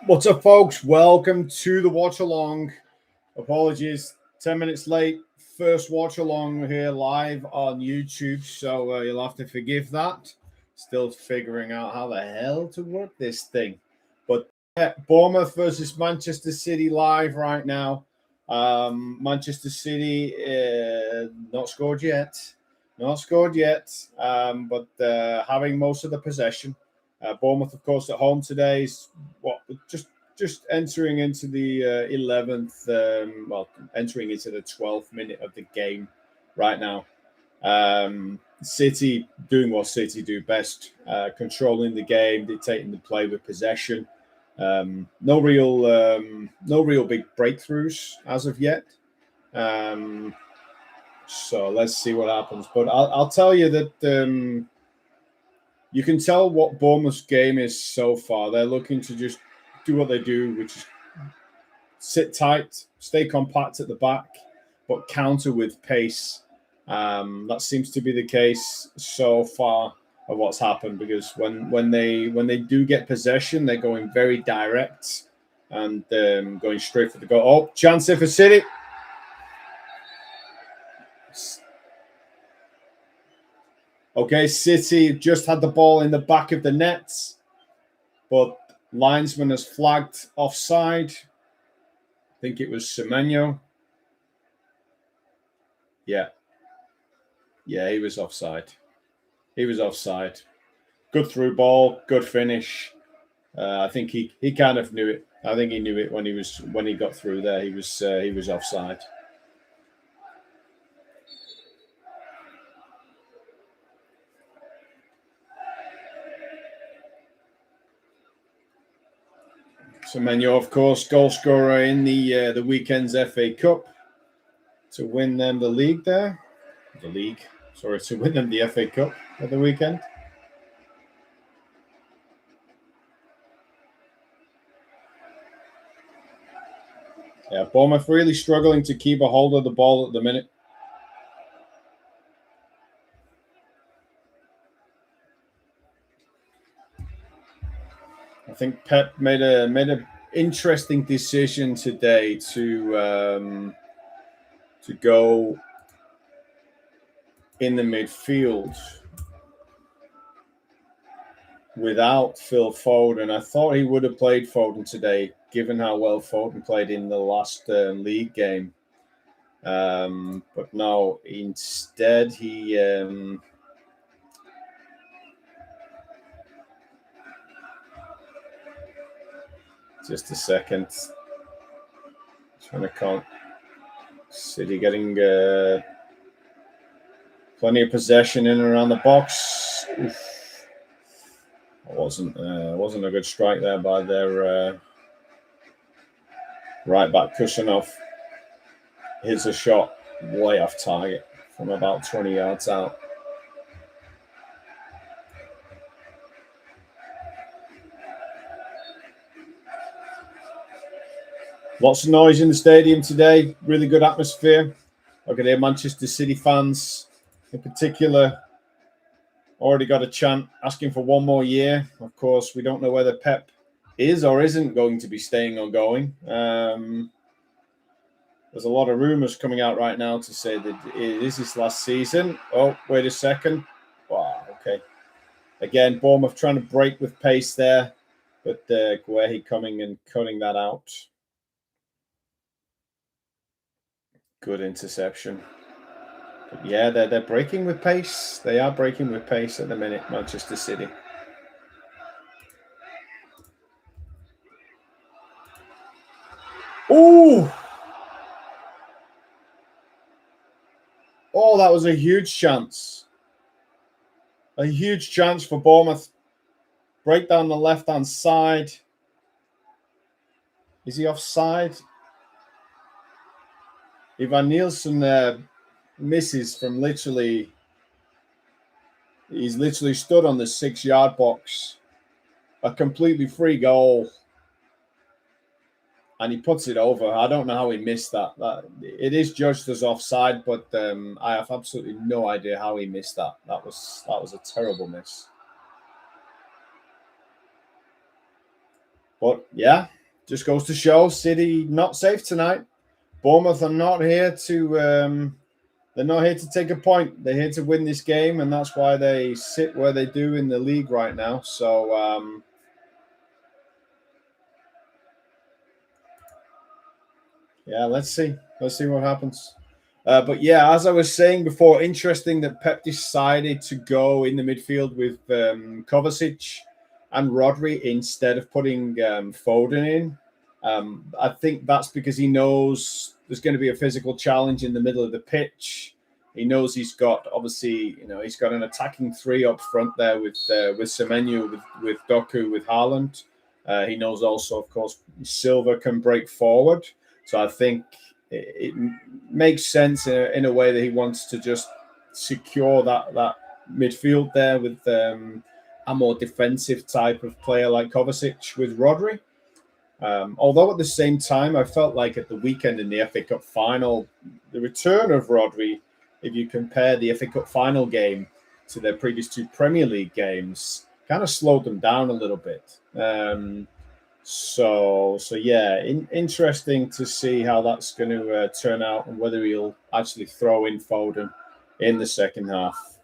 What's up, folks? Welcome to the watch along. Apologies, 10 minutes late. First watch along here live on YouTube, so you'll have to forgive that. Still figuring out how the hell to work this thing. But Bournemouth versus Manchester City live right now. Manchester City not scored yet. But having most of the possession. Bournemouth, of course, at home today is just entering into the 11th, entering into the 12th minute of the game right now. City doing what City do best, controlling the game, dictating the play with possession. No real big breakthroughs as of yet. So let's see what happens. But I'll tell you that you can tell what Bournemouth's game is so far. They're looking to just do what they do, which is sit tight, stay compact at the back, but counter with pace. That seems to be the case so far of what's happened, because when they do get possession, they're going very direct and going straight for the goal. Oh, chance here for City. Okay, City just had the ball in the back of the net, but linesman has flagged offside. I think it was Semenyo. Yeah, he was offside. Good through ball, good finish. I think he kind of knew it. I think he knew it when he got through there. He was offside. Semenyo, of course, goal scorer in the weekend's FA Cup to win them the league there. To win them the FA Cup at the weekend. Yeah, Bournemouth really struggling to keep a hold of the ball at the minute. I think Pep made a interesting decision today to go in the midfield without Phil Foden. I thought he would have played Foden today, given how well Foden played in the last league game. But no, instead he just a second. Trying to count. City getting plenty of possession in and around the box. Oof. Wasn't a good strike there by their right back Kusanov. Here's a shot way off target from about 20 yards out. Lots of noise in the stadium today. Really good atmosphere. Look at here, Manchester City fans in particular already got a chant asking for one more year. Of course, we don't know whether Pep is or isn't going to be staying or going. There's a lot of rumours coming out right now to say that it is his last season. Oh, wait a second. Wow, okay. Again, Bournemouth trying to break with pace there, but Guehi coming and cutting that out. Good interception. But yeah, they're breaking with pace. They are breaking with pace at the minute, Manchester City. Ooh! Oh, that was a huge chance. A huge chance for Bournemouth. Break down the left-hand side. Is he offside? Ivan Nielsen misses from literally... He's literally stood on the 6-yard box. A completely free goal. And he puts it over. I don't know how he missed that. It is judged as offside, but I have absolutely no idea how he missed that. That was a terrible miss. But yeah, just goes to show City not safe tonight. Bournemouth are not here to. They're not here to take a point. They're here to win this game, and that's why they sit where they do in the league right now. So, yeah, let's see. Let's see what happens. But yeah, as I was saying before, interesting that Pep decided to go in the midfield with Kovacic and Rodri instead of putting Foden in. I think that's because he knows there's going to be a physical challenge in the middle of the pitch. He knows he's got he's got an attacking three up front there with Semenyo, with Doku, with Haaland. He knows also, of course, Silva can break forward. So I think it makes sense in a way that he wants to just secure that midfield there with a more defensive type of player like Kovacic with Rodri. Although at the same time, I felt like at the weekend in the FA Cup final, the return of Rodri, if you compare the FA Cup final game to their previous two Premier League games, kind of slowed them down a little bit. So yeah, interesting to see how that's going to turn out and whether he'll actually throw in Foden in the second half.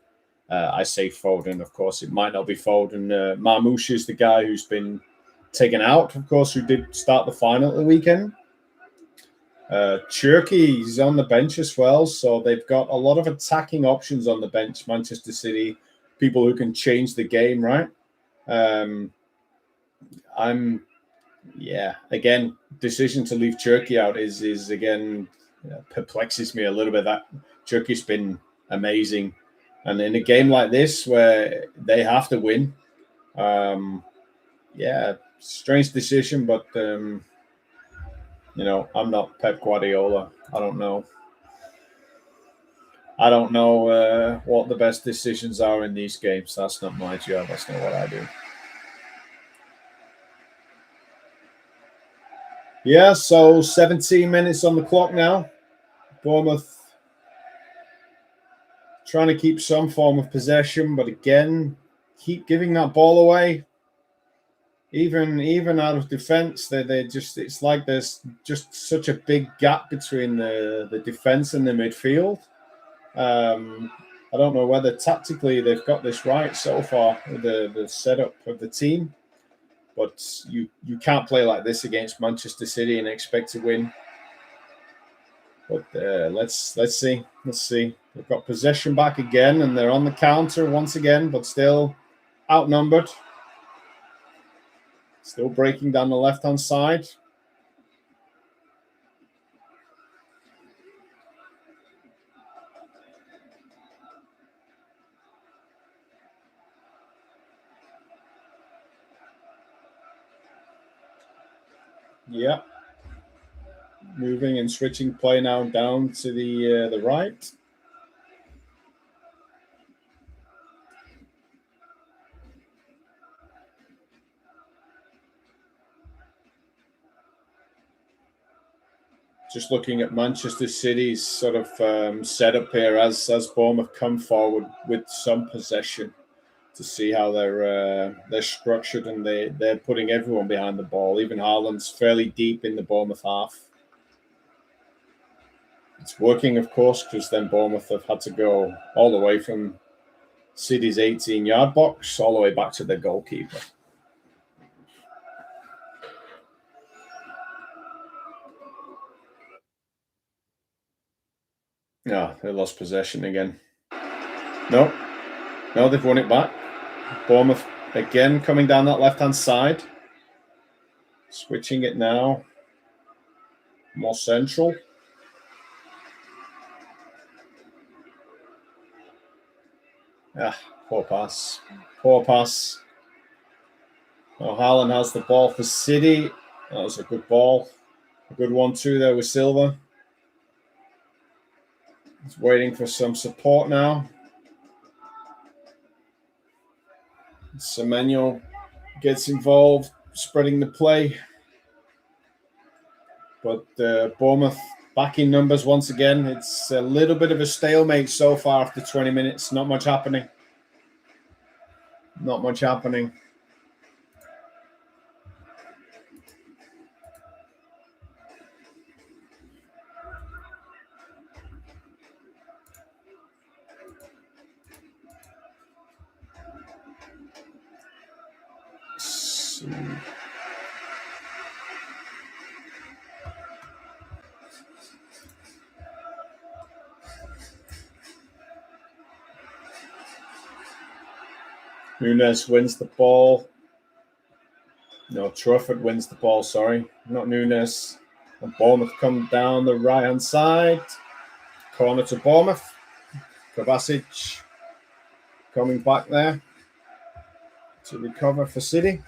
I say Foden, of course, it might not be Foden. Marmoush is the guy who's been taken out, of course, who did start the final at the weekend. Cherky's on the bench as well, so they've got a lot of attacking options on the bench. Manchester City, people who can change the game, right? Again, decision to leave Cherky out is again perplexes me a little bit. That Cherky's been amazing, and in a game like this where they have to win, strange decision, but I'm not Pep Guardiola. I don't know what the best decisions are in these games. That's not my job. That's not what I do. Yeah, so 17 minutes on the clock now. Bournemouth trying to keep some form of possession, but again, keep giving that ball away. Even out of defense, it's like there's just such a big gap between the defense and the midfield. I don't know whether tactically they've got this right so far with the setup of the team. But you can't play like this against Manchester City and expect to win. But let's see. Let's see. They've got possession back again, and they're on the counter once again, but still outnumbered. Still breaking down the left-hand side. Yeah. Moving and switching play now down to the right. Just looking at Manchester City's sort of setup here as Bournemouth come forward with some possession to see how they're structured, and they're putting everyone behind the ball. Even Haaland's fairly deep in the Bournemouth half. It's working, of course, because then Bournemouth have had to go all the way from City's 18-yard box all the way back to their goalkeeper. No, they lost possession again. No, they've won it back. Bournemouth again coming down that left-hand side. Switching it now. More central. Poor pass. Poor pass. Oh, Haaland has the ball for City. That was a good ball. A good 1-2 there with Silva. He's waiting for some support now. Semenyo gets involved, spreading the play. But Bournemouth back in numbers once again. It's a little bit of a stalemate so far after 20 minutes. Not much happening. Not much happening. see. Nunes wins the ball. No, Trafford wins the ball, sorry. Not Nunes. And Bournemouth come down the right-hand side. Corner to Bournemouth. Kovacic coming back there to recover for City.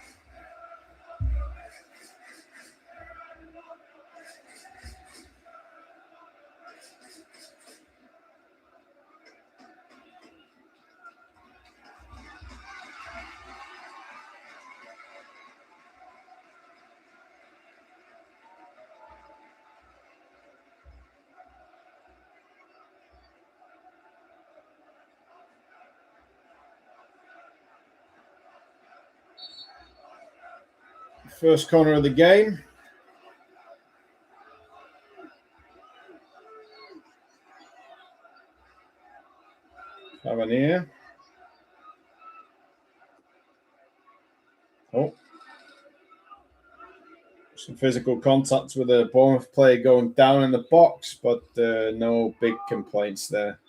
First corner of the game. Tavernier. Oh. Some physical contact with a Bournemouth player going down in the box, but no big complaints there.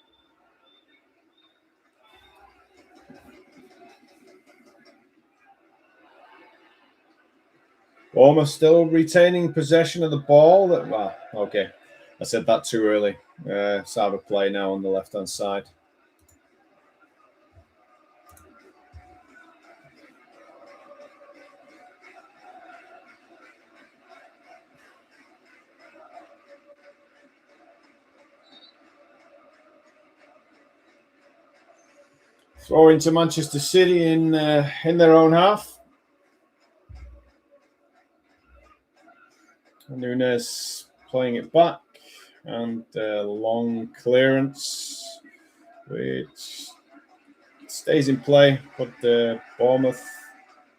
Bournemouth still retaining possession of the ball. Well, okay. I said that too early. Let's have a play now on the left-hand side. Throw into Manchester City in their own half. Nunes playing it back, and long clearance, which stays in play, but Bournemouth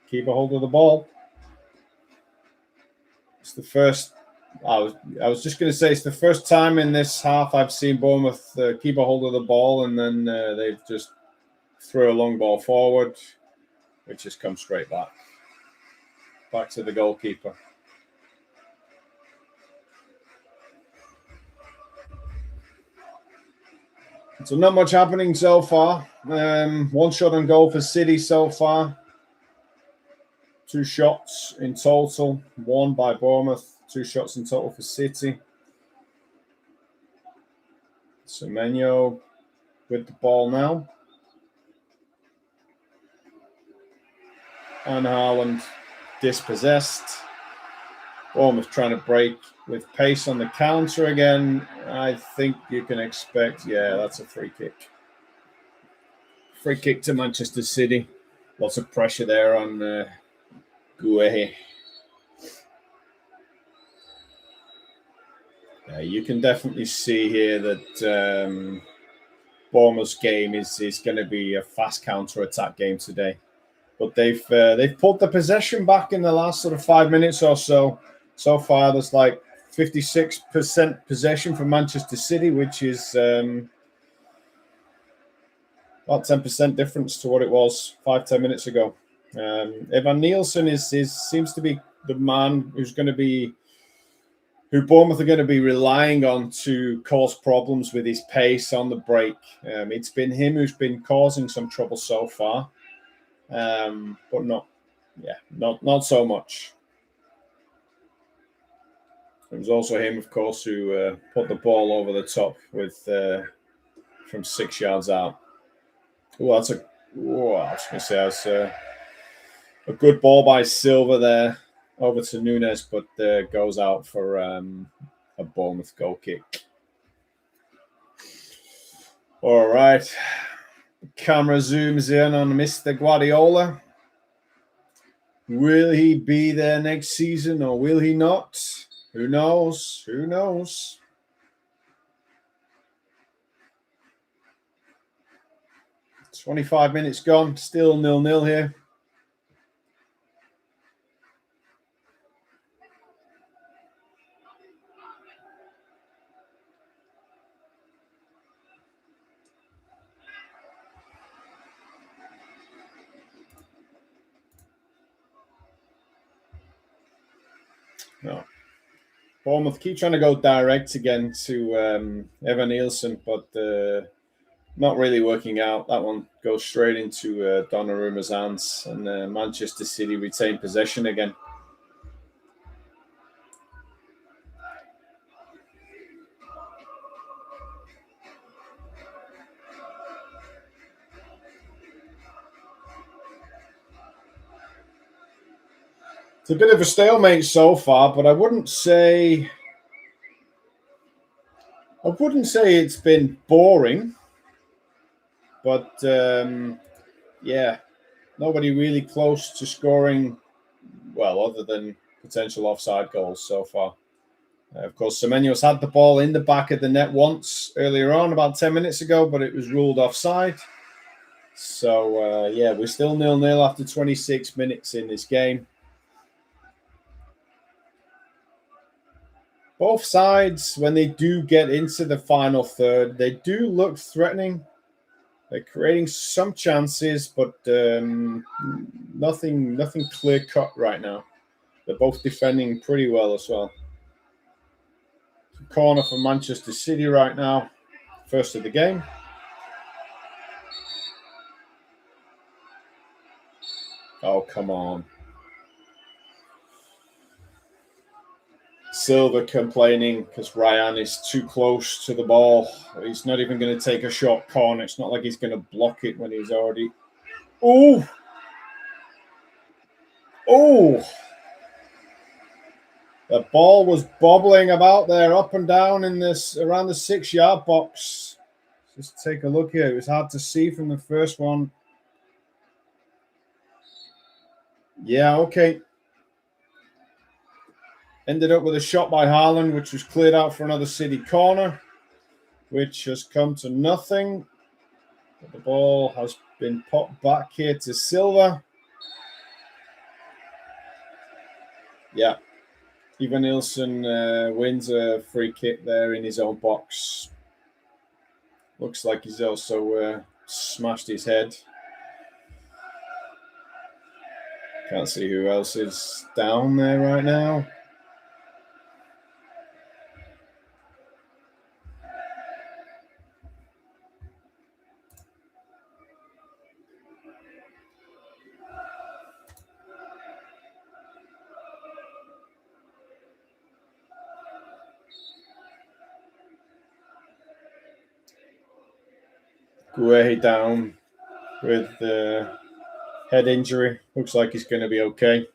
keep a hold of the ball. It's the first. I was just going to say it's the first time in this half I've seen Bournemouth keep a hold of the ball, and then they've just threw a long ball forward, which just comes straight back to the goalkeeper. So not much happening so far. One shot on goal for City so far. 2 shots in total. 1 by Bournemouth. 2 shots in total for City. Semenyo with the ball now. And Haaland dispossessed. Bournemouth trying to break with pace on the counter again. I think you can expect, that's a free kick. Free kick to Manchester City. Lots of pressure there on Guehi. You can definitely see here that Bournemouth's game is going to be a fast counter-attack game today. But they've pulled the possession back in the last sort of 5 minutes or so. So far, there's like 56% possession for Manchester City, which is about 10% difference to what it was 5-10 minutes ago. Evan Nielsen seems to be the man who Bournemouth are going to be relying on to cause problems with his pace on the break. It's been him who's been causing some trouble so far, but not so much. It was also him, of course, who put the ball over the top with from 6 yards out. I was going to say that's a good ball by Silva there over to Nunes, but goes out for a Bournemouth goal kick. All right. Camera zooms in on Mr. Guardiola. Will he be there next season or will he not? Who knows? 25 minutes gone. Still 0-0 here. No. Bournemouth keep trying to go direct again to Evan Nielsen, but not really working out. That one goes straight into Donnarumma's hands, and Manchester City retain possession again. It's a bit of a stalemate so far, but I wouldn't say it's been boring. But yeah, nobody really close to scoring, well, other than potential offside goals so far. Of course, Semenyo's had the ball in the back of the net once earlier on, about 10 minutes ago, but it was ruled offside. So, yeah, we're still 0-0 after 26 minutes in this game. Both sides, when they do get into the final third, they do look threatening. They're creating some chances, but nothing clear-cut right now. They're both defending pretty well as well. Corner for Manchester City right now. First of the game. Oh, come on. Silva complaining because Ryan is too close to the ball. He's not even going to take a short corner. It's not like he's going to block it when he's already... Oh! Oh! The ball was bobbling about there, up and down in this around the 6-yard box. Just take a look here. It was hard to see from the first one. Yeah, okay. Ended up with a shot by Haaland, which was cleared out for another City corner, which has come to nothing. But the ball has been popped back here to Silva. Yeah. Evan Nielsen wins a free kick there in his own box. Looks like he's also smashed his head. Can't see who else is down there right now. Guehi down with head injury. Looks like he's going to be okay.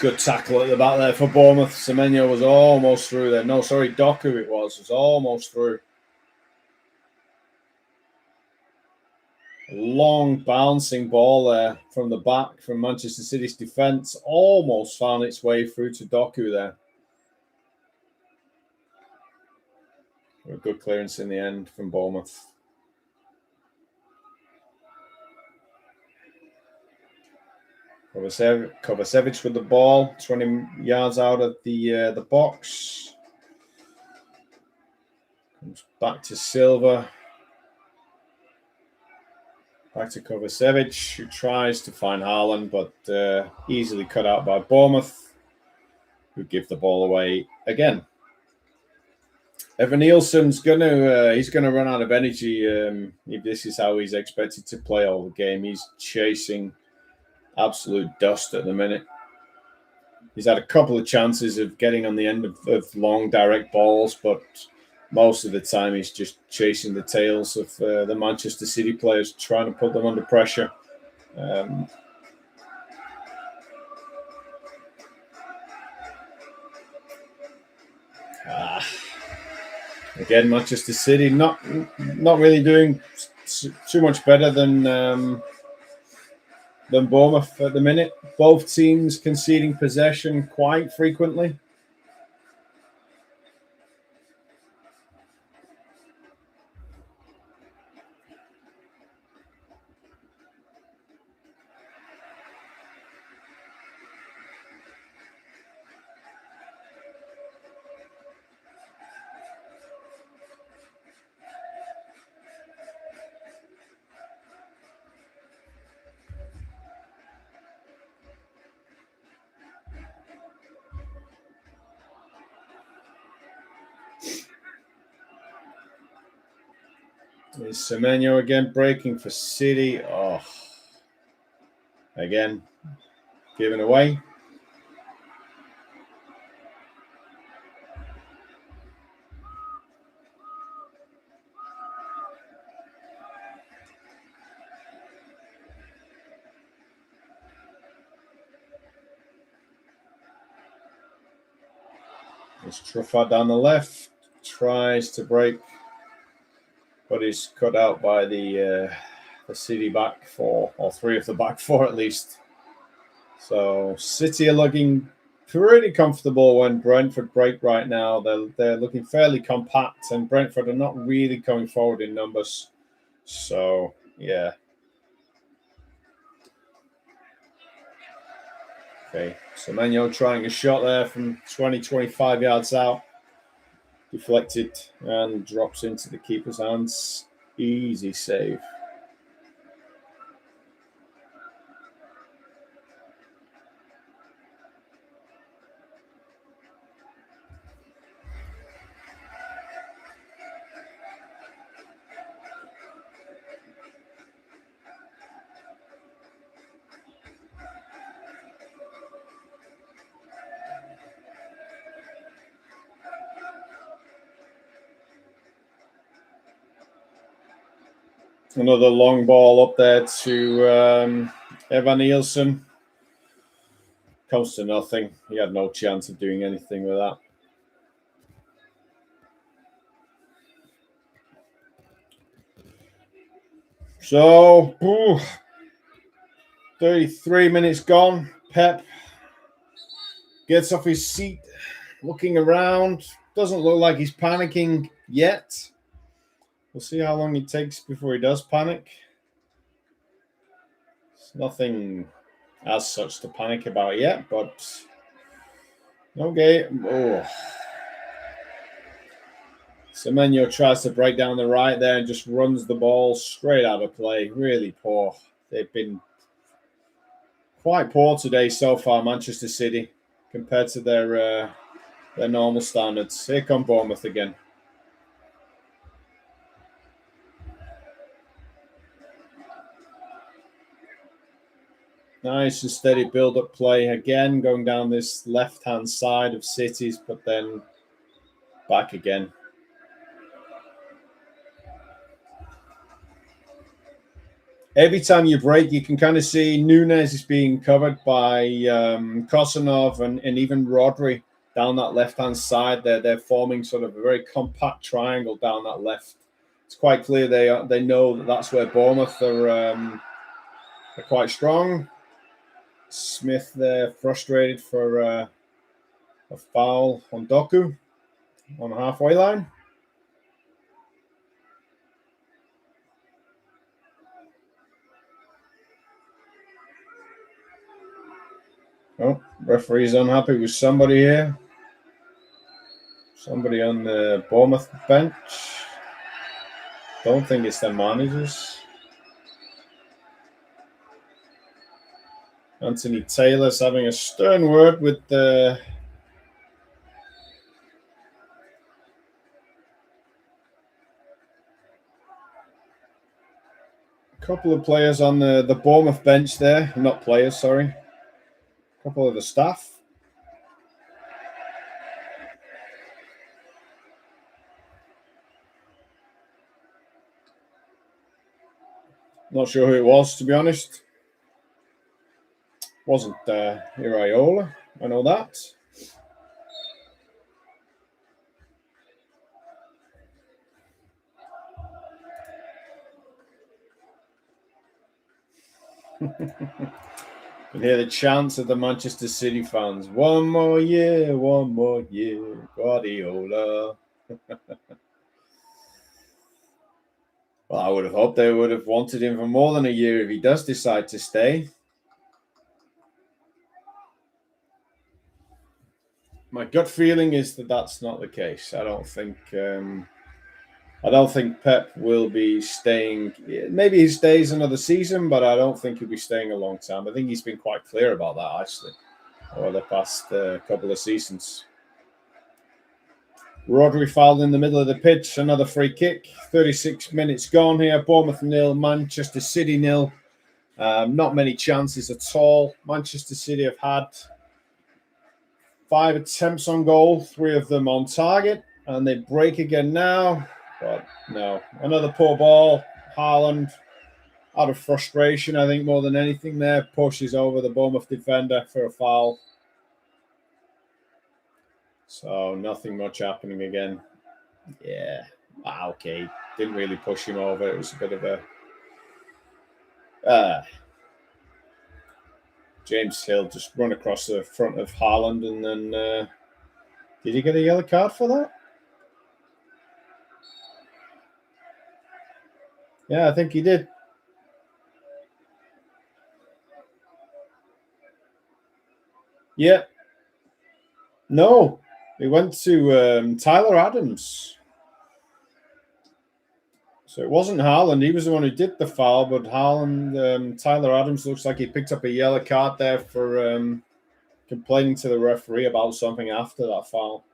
Good tackle at the back there for Bournemouth. Semenyo was almost through there. No, sorry, Doku it was almost through. A long bouncing ball there from the back from Manchester City's defence. Almost found its way through to Doku there. A good clearance in the end from Bournemouth. Kovacevic with the ball, 20 yards out of the box. Comes back to Silva. Back to Kovacevic, who tries to find Haaland, but easily cut out by Bournemouth, who give the ball away again. Evan Nielsen's he's gonna run out of energy if this is how he's expected to play all the game. He's chasing absolute dust at the minute. He's had a couple of chances of getting on the end of long direct balls, but most of the time he's just chasing the tails of the Manchester City players, trying to put them under pressure. Again, Manchester City not really doing too much better than Bournemouth at the minute. Both teams conceding possession quite frequently. Is Semenyo again breaking for City? Oh, again, given away. It's Truffard down the left, tries to break, but he's cut out by the City back four, or three of the back four at least. So City are looking pretty comfortable when Brentford break right now. They're looking fairly compact, and Brentford are not really coming forward in numbers. So yeah. Okay, Semenyo trying a shot there from 25 yards out. Deflected and drops into the keeper's hands. Easy save. Another long ball up there to Evan Nielsen. Comes to nothing. He had no chance of doing anything with that. So, 33 minutes gone. Pep gets off his seat, looking around. Doesn't look like he's panicking yet. We'll see how long it takes before he does panic. There's nothing as such to panic about yet, but okay. Semenyo tries to break down the right there and just runs the ball straight out of play. Really poor. They've been quite poor today so far, Manchester City, compared to their normal standards. Here come Bournemouth again. Nice and steady build-up play again, going down this left-hand side of City's, but then back again. Every time you break, you can kind of see Nunes is being covered by Kosanov and even Rodri down that left-hand side. They're forming sort of a very compact triangle down that left. It's quite clear they know that that's where Bournemouth are quite strong. Smith there frustrated for a foul on Doku on the halfway line. Oh, referee's unhappy with somebody here. Somebody on the Bournemouth bench. Don't think it's their managers. Anthony Taylor's having a stern word with the couple of players on the Bournemouth bench there. Not players, sorry. A couple of the staff. Not sure who it was, to be honest. Wasn't Iraola, I know that. You can hear the chants of the Manchester City fans. One more year, Guardiola. Well, I would have hoped they would have wanted him for more than a year if he does decide to stay. My gut feeling is that that's not the case. I don't think Pep will be staying. Maybe he stays another season, but I don't think he'll be staying a long time. I think he's been quite clear about that, actually, over the past couple of seasons. Rodri fouled in the middle of the pitch. Another free kick. 36 minutes gone here. Bournemouth 0, Manchester City 0. Not many chances at all. Manchester City have had 5 attempts on goal, 3 of them on target, and they break again now. But no, another poor ball. Haaland, out of frustration, I think more than anything there, pushes over the Bournemouth defender for a foul. So nothing much happening again. Yeah. Okay. Didn't really push him over. It was a bit of a James Hill just run across the front of Haaland, and then did he get a yellow card for that? Yeah, I think he did. Yeah. No, he went to Tyler Adams. So it wasn't Haaland. He was the one who did the foul, but Haaland, Tyler Adams looks like he picked up a yellow card there for complaining to the referee about something after that foul.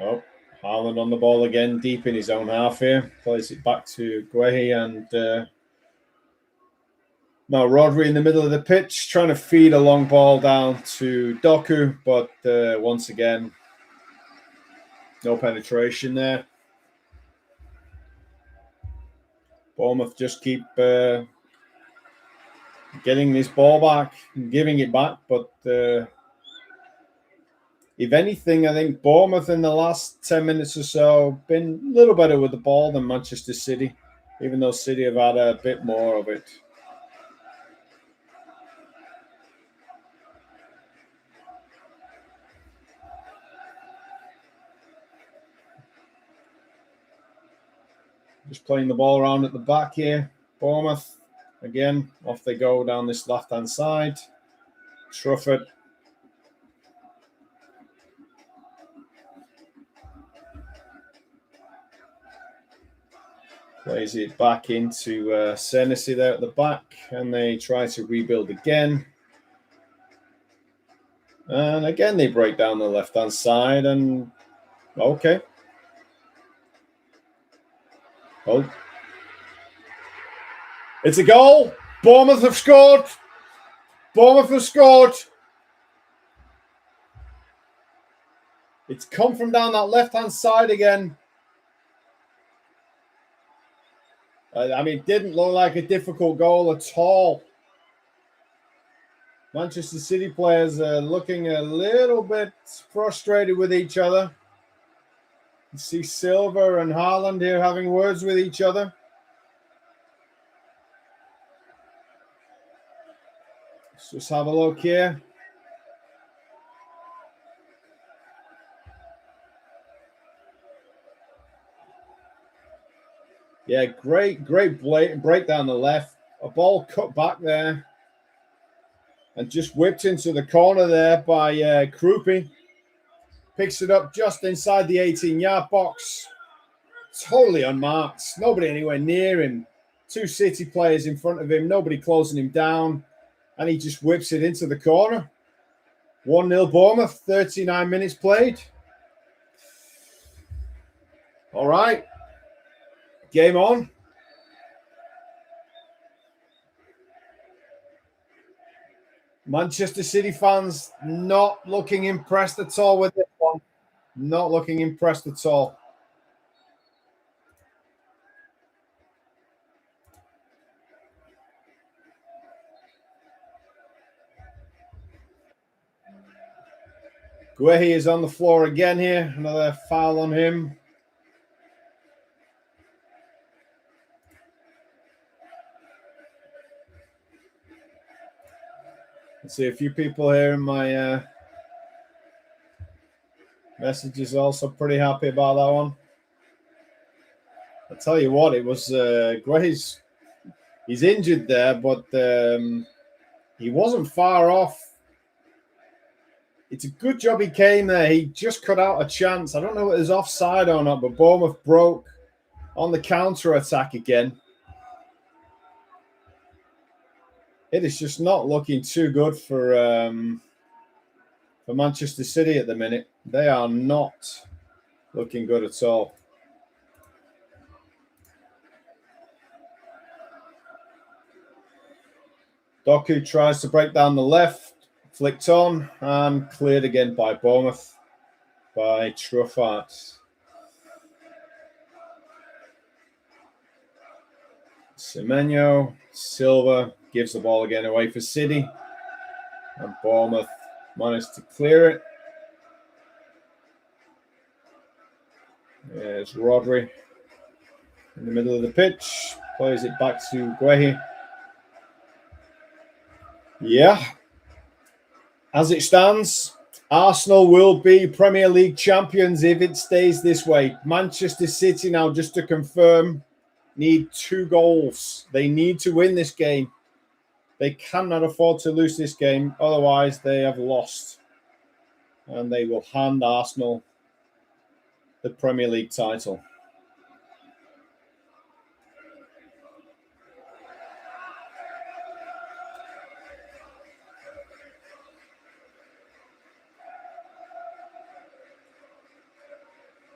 Oh, Haaland on the ball again, deep in his own half here. Plays it back to Guehi and now Rodri in the middle of the pitch, trying to feed a long ball down to Doku, but once again, no penetration there. Bournemouth just keep getting this ball back, giving it back, but if anything, I think Bournemouth in the last 10 minutes or so been a little better with the ball than Manchester City, even though City have had a bit more of it. Just playing the ball around at the back here. Bournemouth, again, off they go down this left-hand side. Trufford. Plays it back into Senesi there at the back, and they try to rebuild again. And again, they break down the left-hand side, and okay. Oh. It's a goal. Bournemouth have scored. Bournemouth have scored. It's come from down that left-hand side again. I mean, it didn't look like a difficult goal at all. Manchester City players are looking a little bit frustrated with each other. You see Silva and Haaland here having words with each other. Let's just have a look here. Yeah, great break down the left. A ball cut back there. And just whipped into the corner there by Krupi. Picks it up just inside the 18-yard box. Totally unmarked. Nobody anywhere near him. 2 City players in front of him. Nobody closing him down. And he just whips it into the corner. 1-0 Bournemouth. 39 minutes played. All right. Game on. Manchester City fans not looking impressed at all with this one. Not looking impressed at all. Guehi is on the floor again here. Another foul on him. I see a few people here in my messages also pretty happy about that one. I tell you what, it was Guehi's. He's injured there, but he wasn't far off. It's a good job he came there. He just cut out a chance. I don't know if it was offside or not, but Bournemouth broke on the counter-attack again. it is just not looking too good for Manchester City at the minute. They are not looking good at all. Doku tries to break down the left, flicked on, and cleared again by Bournemouth, by Truffart. Semenyo, Silva gives the ball again away for City, and Bournemouth managed to clear it. There's Rodri in the middle of the pitch, plays it back to Guehi. Yeah, as it stands, Arsenal will be Premier League champions if it stays this way. Manchester City now, just to confirm, need 2 goals. They need to win this game. They cannot afford to lose this game. Otherwise, they have lost. And they will hand Arsenal the Premier League title.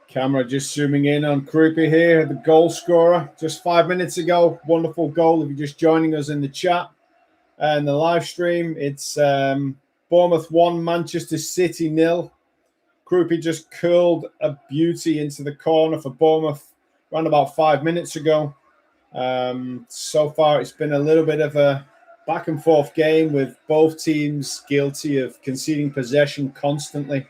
Camera just zooming in on Krupi here, the goal scorer, just 5 minutes ago. Wonderful goal if you're just joining us in the chat and the live stream. It's Bournemouth 1, Manchester City 0. Krupi just curled a beauty into the corner for Bournemouth around about 5 minutes ago. So far, it's been a little bit of a back and forth game with both teams guilty of conceding possession constantly.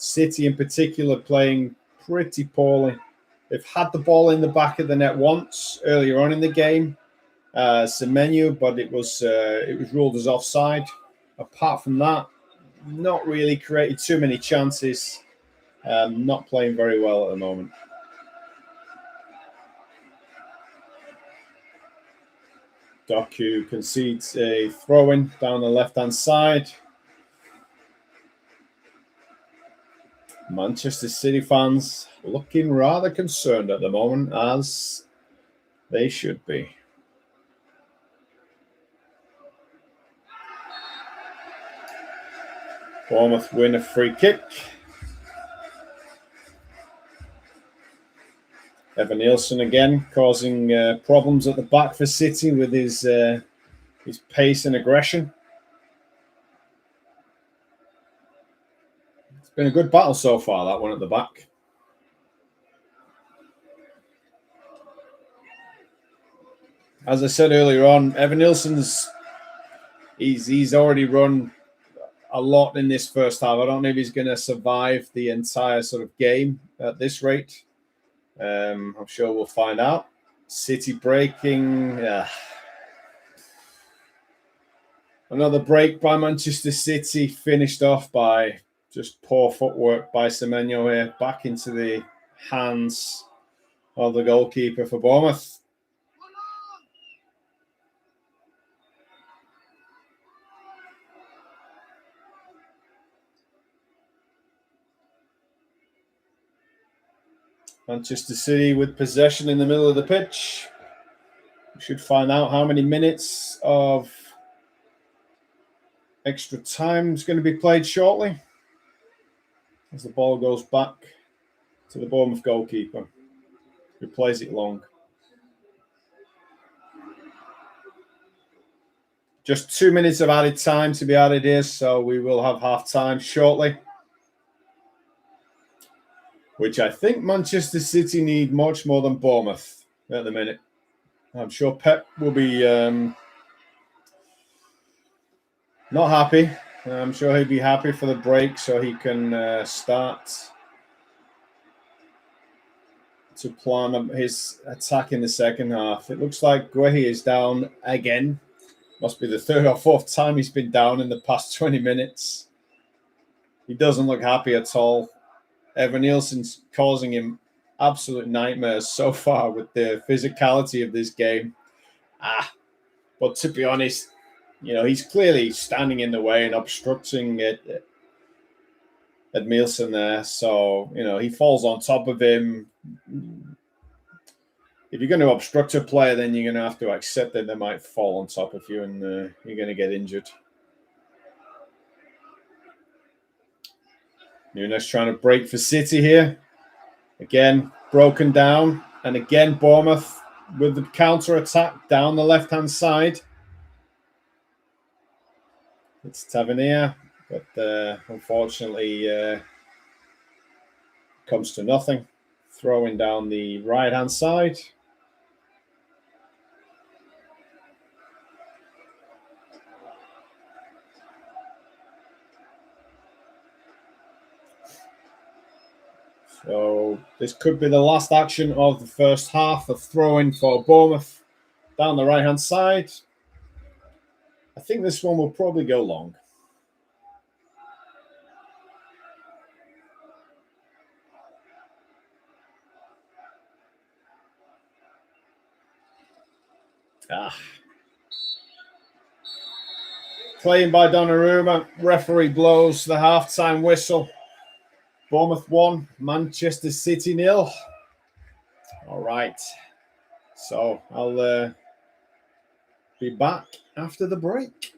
City in particular playing pretty poorly. They've had the ball in the back of the net once earlier on in the game, Semenyo, but it was ruled as offside. Apart from that, not really created too many chances. Not playing very well at the moment. Doku concedes a throw-in down the left-hand side. Manchester City fans looking rather concerned at the moment, as they should be. Bournemouth win a free kick. Evan Nielsen again causing problems at the back for City with his pace and aggression. It's been a good battle so far, that one at the back. As I said earlier on, Evan Nielsen's he's already run a lot in this first half. I don't know if he's going to survive the entire sort of game at this rate. I'm sure we'll find out. City breaking. Another break by Manchester City, finished off by just poor footwork by Semenyo here, back into the hands of the goalkeeper for Bournemouth. Manchester City with possession in the middle of the pitch. We should find out how many minutes of extra time is going to be played shortly, as the ball goes back to the Bournemouth goalkeeper, who plays it long. Just 2 minutes of added time to be added here, so we will have half-time shortly, which I think Manchester City need much more than Bournemouth at the minute. I'm sure Pep will be not happy. I'm sure he'll be happy for the break so he can start to plan his attack in the second half. It looks like Guehi is down again. Must be the 3rd or 4th time he's been down in the past 20 minutes. He doesn't look happy at all. Evan Nielsen's causing him absolute nightmares so far with the physicality of this game. But to be honest, he's clearly standing in the way and obstructing it at Nielsen there. So, he falls on top of him. if you're going to obstruct a player, then you're going to have to accept that they might fall on top of you and you're going to get injured. Nunes trying to break for City here. Again, broken down. And again, Bournemouth with the counter-attack down the left-hand side. It's Tavernier, but unfortunately comes to nothing. Throwing down the right-hand side. So this could be the last action of the first half of throwing for Bournemouth down the right-hand side. I think this one will probably go long. Playing by Donnarumma. Referee blows the half-time whistle. Bournemouth 1, Manchester City 0. All right. So I'll be back after the break.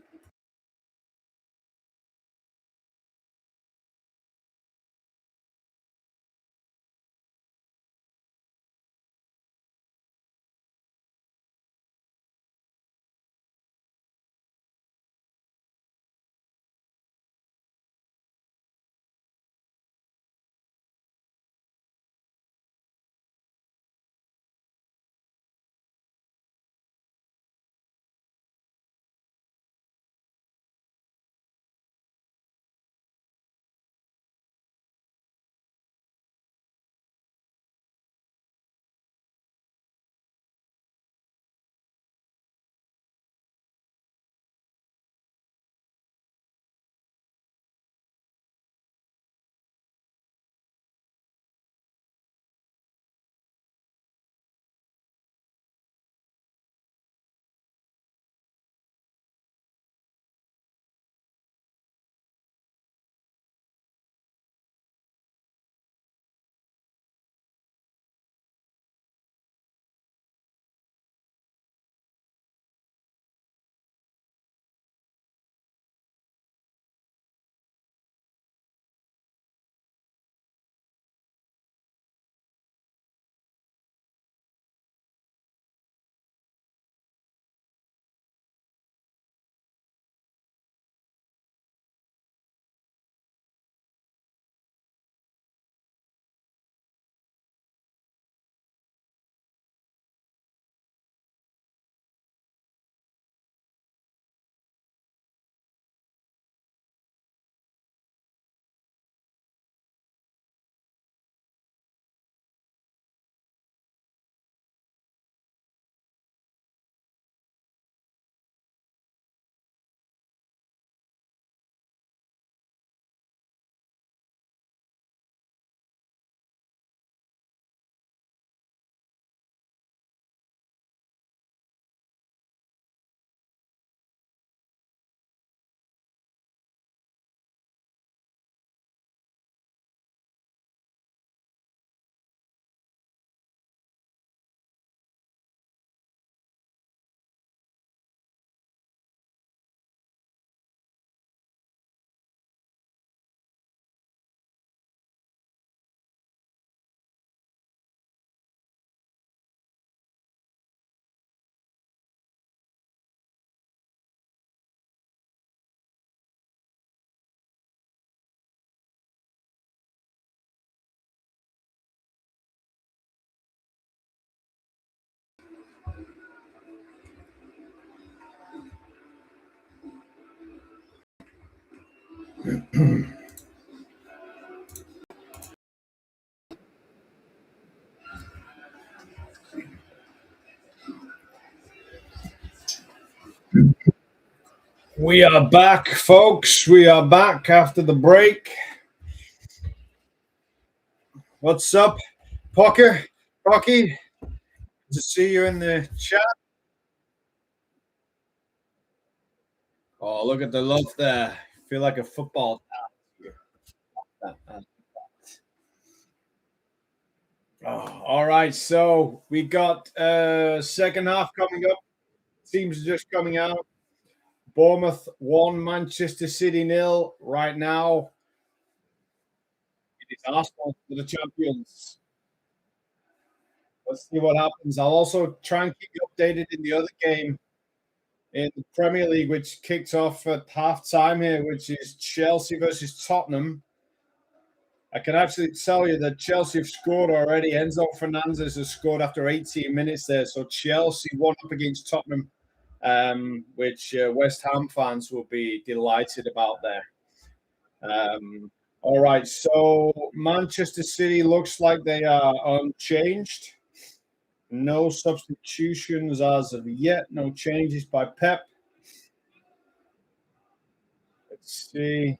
We are back, folks. We are back after the break. What's up, Pocky? Pocky, good to see you in the chat. Oh, look at the love there. Feel like a football. Oh, all right, so we got second half coming up. Teams are just coming out. Bournemouth 1, Manchester City nil. Right now, it is Arsenal for the champions. Let's see what happens. I'll also try and keep you updated in the other game in the Premier League, which kicked off at half time here, which is Chelsea versus Tottenham. I can actually tell you that Chelsea have scored already. Enzo Fernandez has scored after 18 minutes there. So Chelsea won up against Tottenham, which West Ham fans will be delighted about there. All right, so Manchester City looks like they are unchanged. No substitutions as of yet. No changes by Pep. Let's see.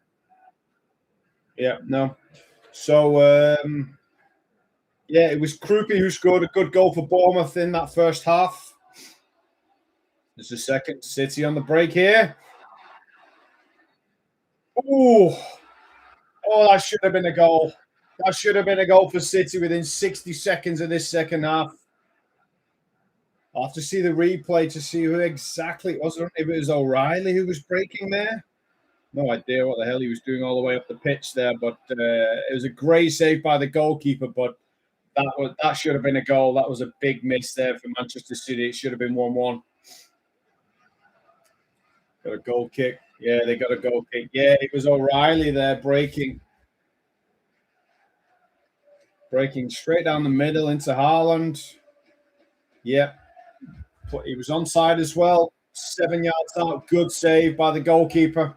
Yeah, no. So, yeah, it was Krupi who scored a good goal for Bournemouth in that first half. There's a second. City on the break here. Ooh. Oh, that should have been a goal. That should have been a goal for City within 60 seconds of this second half. I'll have to see the replay to see who exactly it was. If it was O'Reilly who was breaking there. No idea what the hell he was doing all the way up the pitch there, but it was a great save by the goalkeeper. But that should have been a goal. That was a big miss there for Manchester City. It should have been 1-1. Got a goal kick. Yeah, they got a goal kick. Yeah, it was O'Reilly there breaking straight down the middle into Haaland. Yeah, he was onside as well. 7 yards out. Good save by the goalkeeper.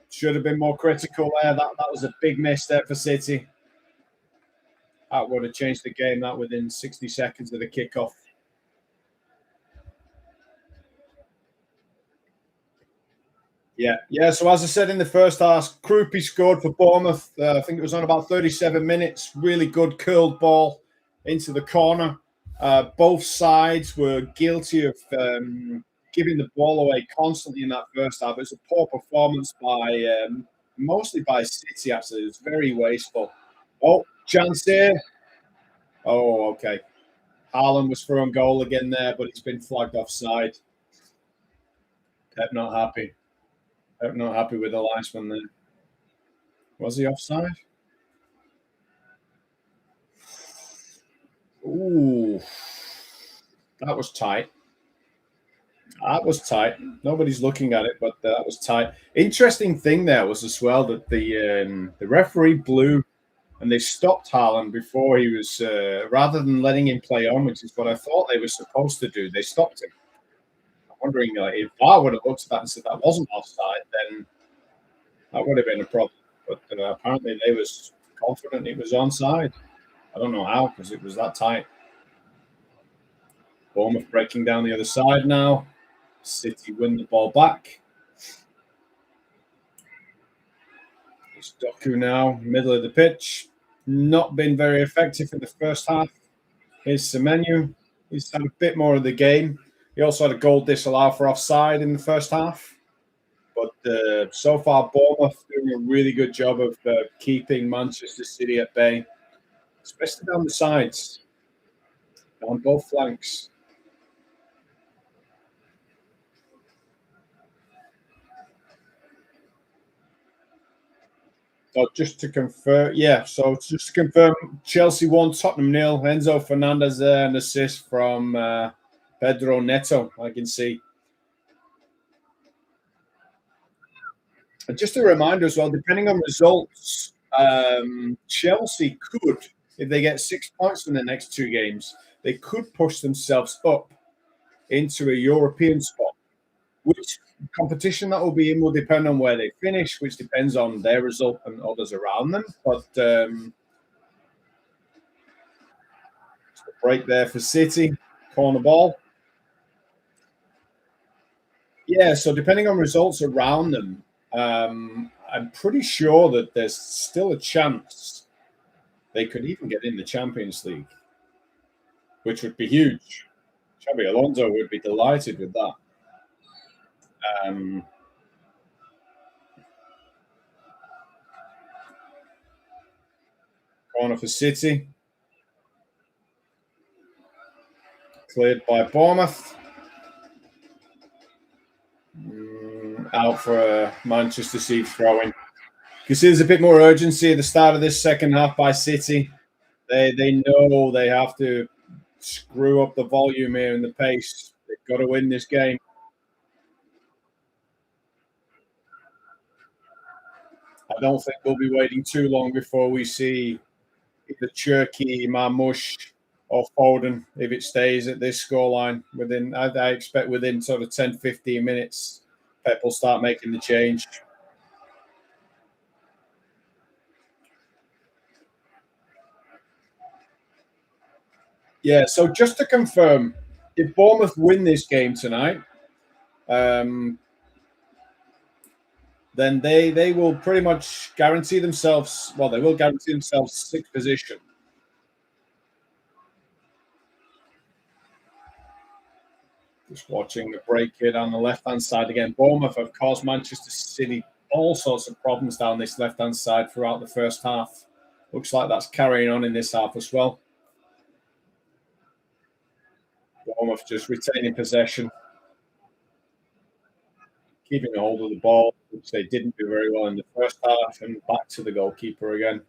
Should have been more critical there. That was a big miss there for City. That would have changed the game, that within 60 seconds of the kickoff. Yeah. So as I said in the first half, Krupi scored for Bournemouth. I think it was on about 37 minutes. Really good curled ball into the corner. Both sides were guilty of giving the ball away constantly in that first half. It was a poor performance by mostly by City. Actually, it was very wasteful. Oh, chance here. Oh, okay. Haaland was through on goal again there, but he's been flagged offside. Pep not happy. Pep not happy with the last one there. Was he offside? Ooh, that was tight. That was tight. Nobody's looking at it, but that was tight. Interesting thing there was as well that the referee blew and they stopped Haaland before he was rather than letting him play on, which is what I thought they were supposed to do. They stopped him. I'm wondering if VAR would have looked at that and said that wasn't offside, then that would have been a problem. But apparently they was confident it was onside. I don't know how because it was that tight. Bournemouth breaking down the other side now. City win the ball back. It's Doku now, middle of the pitch. Not been very effective in the first half. Here's Semenyo. He's had a bit more of the game. He also had a goal disallowed for offside in the first half. But so far, Bournemouth doing a really good job of keeping Manchester City at bay, especially down the sides, on both flanks. So just to confirm, Chelsea won, Tottenham nil. Enzo Fernandez there, an assist from Pedro Neto, I can see. And just a reminder as well, depending on results, Chelsea could, if they get 6 points from the next two games, they could push themselves up into a European spot. Which competition that will be in will depend on where they finish, which depends on their result and others around them. But break there for City, corner ball. Yeah, so depending on results around them, I'm pretty sure that there's still a chance they could even get in the Champions League, which would be huge. Xabi Alonso would be delighted with that. Corner for City. Cleared by Bournemouth. Out for a Manchester City throw-in. You see there's a bit more urgency at the start of this second half by City. They know they have to screw up the volume here and the pace. They've got to win this game. I don't think we'll be waiting too long before we see either Cherky, Marmoush, or Foden if it stays at this scoreline. I expect within sort of 10, 15 minutes, Pep will start making the change. Yeah, so just to confirm, if Bournemouth win this game tonight, then they will pretty much guarantee themselves. Well, they will guarantee themselves sixth position. Just watching the break here on the left-hand side again. Bournemouth have caused Manchester City all sorts of problems down this left-hand side throughout the first half. Looks like that's carrying on in this half as well. Bournemouth just retaining possession, keeping a hold of the ball, which they didn't do very well in the first half, and back to the goalkeeper again.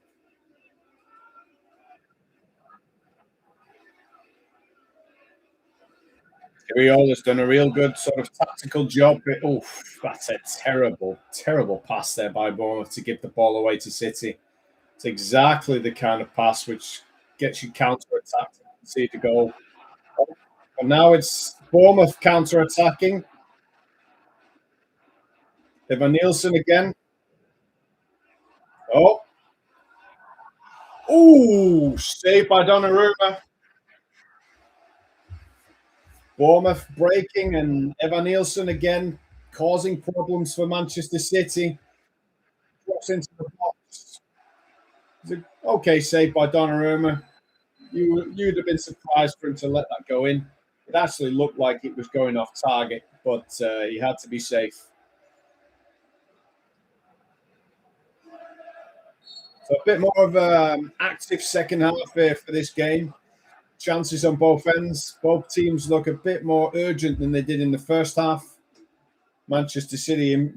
Riola's done a real good sort of tactical job. That's a terrible, terrible pass there by Bournemouth to give the ball away to City. It's exactly the kind of pass which gets you counter-attacked and see the goal. And now it's Bournemouth counter-attacking. Evan Nielsen again. Oh. Ooh, saved by Donnarumma. Bournemouth breaking and Evan Nielsen again causing problems for Manchester City. Drops into the box. Okay, saved by Donnarumma. You'd have been surprised for him to let that go in. It actually looked like it was going off target, but he had to be safe. So a bit more of an active second half here for this game. Chances on both ends. Both teams look a bit more urgent than they did in the first half. Manchester City,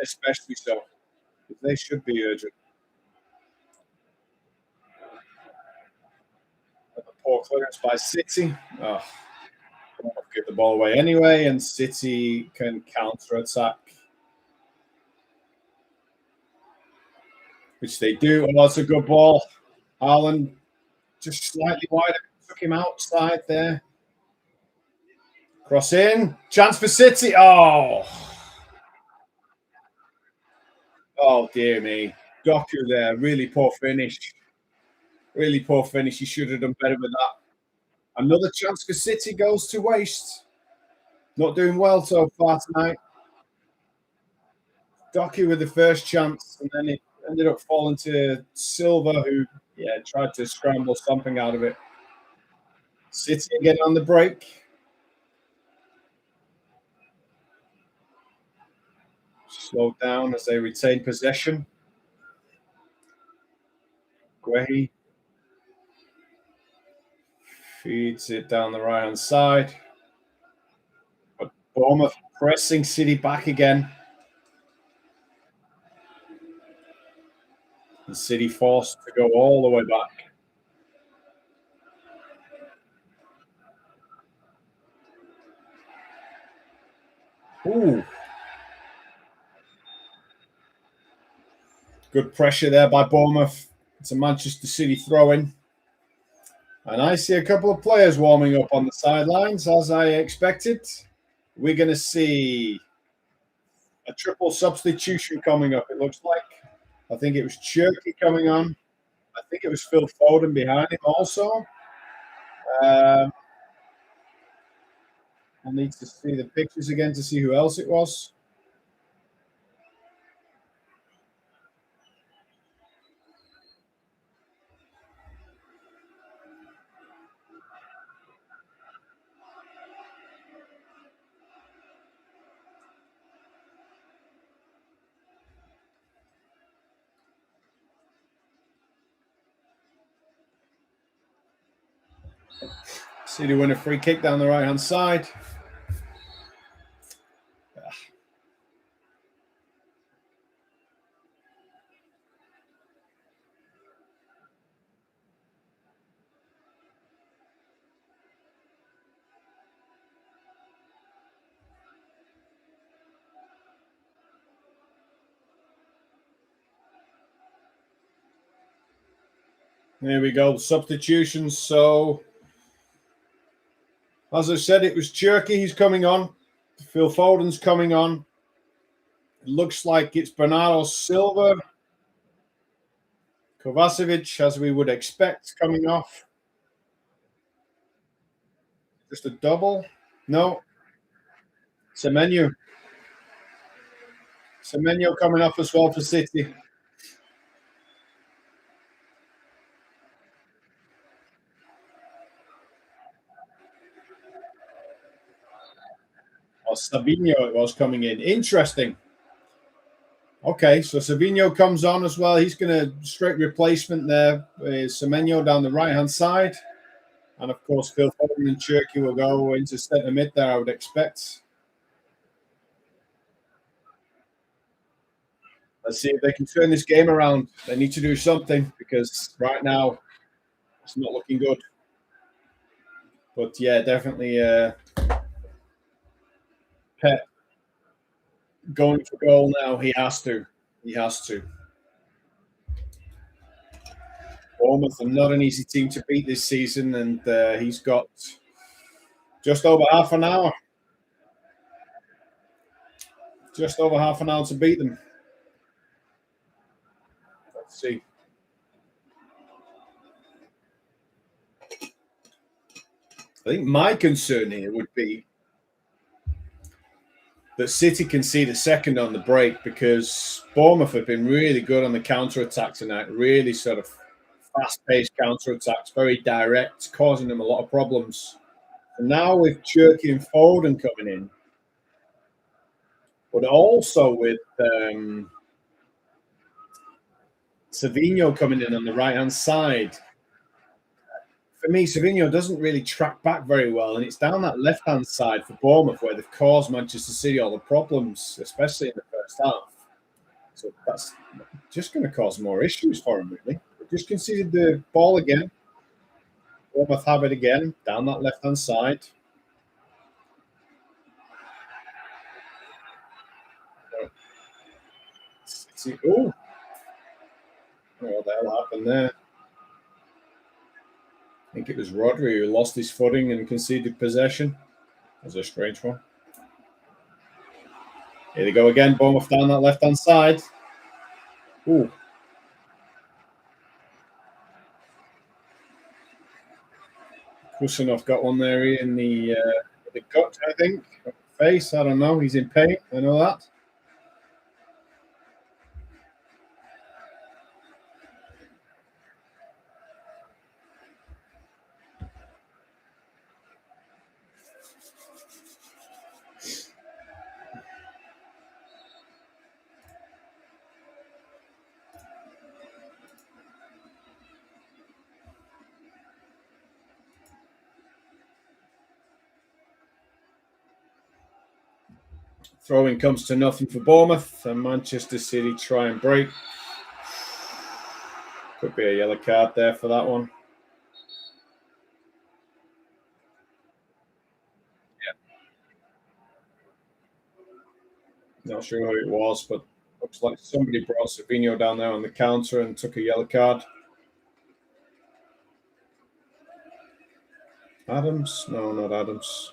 especially so. They should be urgent. A poor clearance by City. Oh, give the ball away anyway, and City can counter attack, which they do. Oh, that's a good ball. Haaland just slightly wider, took him outside there. Cross in, chance for City. Oh dear me. Doku there, really poor finish. Really poor finish. He should have done better with that. Another chance for City goes to waste. Not doing well so far tonight. Doku with the first chance, and then it ended up falling to Silva, who, tried to scramble something out of it. City again on the break. Slowed down as they retain possession. Guehi feeds it down the right-hand side. But Bournemouth pressing City back again. And City forced to go all the way back. Ooh. Good pressure there by Bournemouth. It's a Manchester City throw-in. And I see a couple of players warming up on the sidelines, as I expected. We're going to see a triple substitution coming up, it looks like. I think it was Cherky coming on. I think it was Phil Foden behind him also. I need to see the pictures again to see who else it was. City win a free kick down the right-hand side. There we go, substitutions. So, as I said, it was Cherky. He's coming on. Phil Foden's coming on. It looks like it's Bernardo Silva. Kovacevic, as we would expect, coming off. Just a double. No. Semenyo coming off as well for City. Or Savinho it was coming in. Interesting. Okay, so Savinho comes on as well. He's going to straight replacement there with Semenyo down the right-hand side. And, of course, Phil Foden and Cherky will go into centre mid there, I would expect. Let's see if they can turn this game around. They need to do something because right now it's not looking good. But, yeah, definitely Pep going for goal now. He has to. Bournemouth are not an easy team to beat this season, and he's got just over half an hour. Just over half an hour to beat them. Let's see. I think my concern here would be that City concede a second on the break because Bournemouth have been really good on the counter-attack tonight, really sort of fast-paced counter-attacks, very direct, causing them a lot of problems. And now with Cherky and Foden coming in, but also with Savinho coming in on the right-hand side. For me, Savinho doesn't really track back very well, and it's down that left-hand side for Bournemouth where they've caused Manchester City all the problems, especially in the first half. So that's just going to cause more issues for them, really. They just conceded the ball again. Bournemouth have it again, down that left-hand side. Oh, what the hell happened there? I think it was Rodri who lost his footing and conceded possession. That was a strange one. Here they go again, Bournemouth down that left-hand side. Ooh. Kusanov got one there in the gut, I think. Face, I don't know. He's in pain. I know that. Throwing comes to nothing for Bournemouth, and Manchester City try and break. Could be a yellow card there for that one. Yeah. Not sure who it was, but looks like somebody brought Savinho down there on the counter and took a yellow card. Adams? No, not Adams.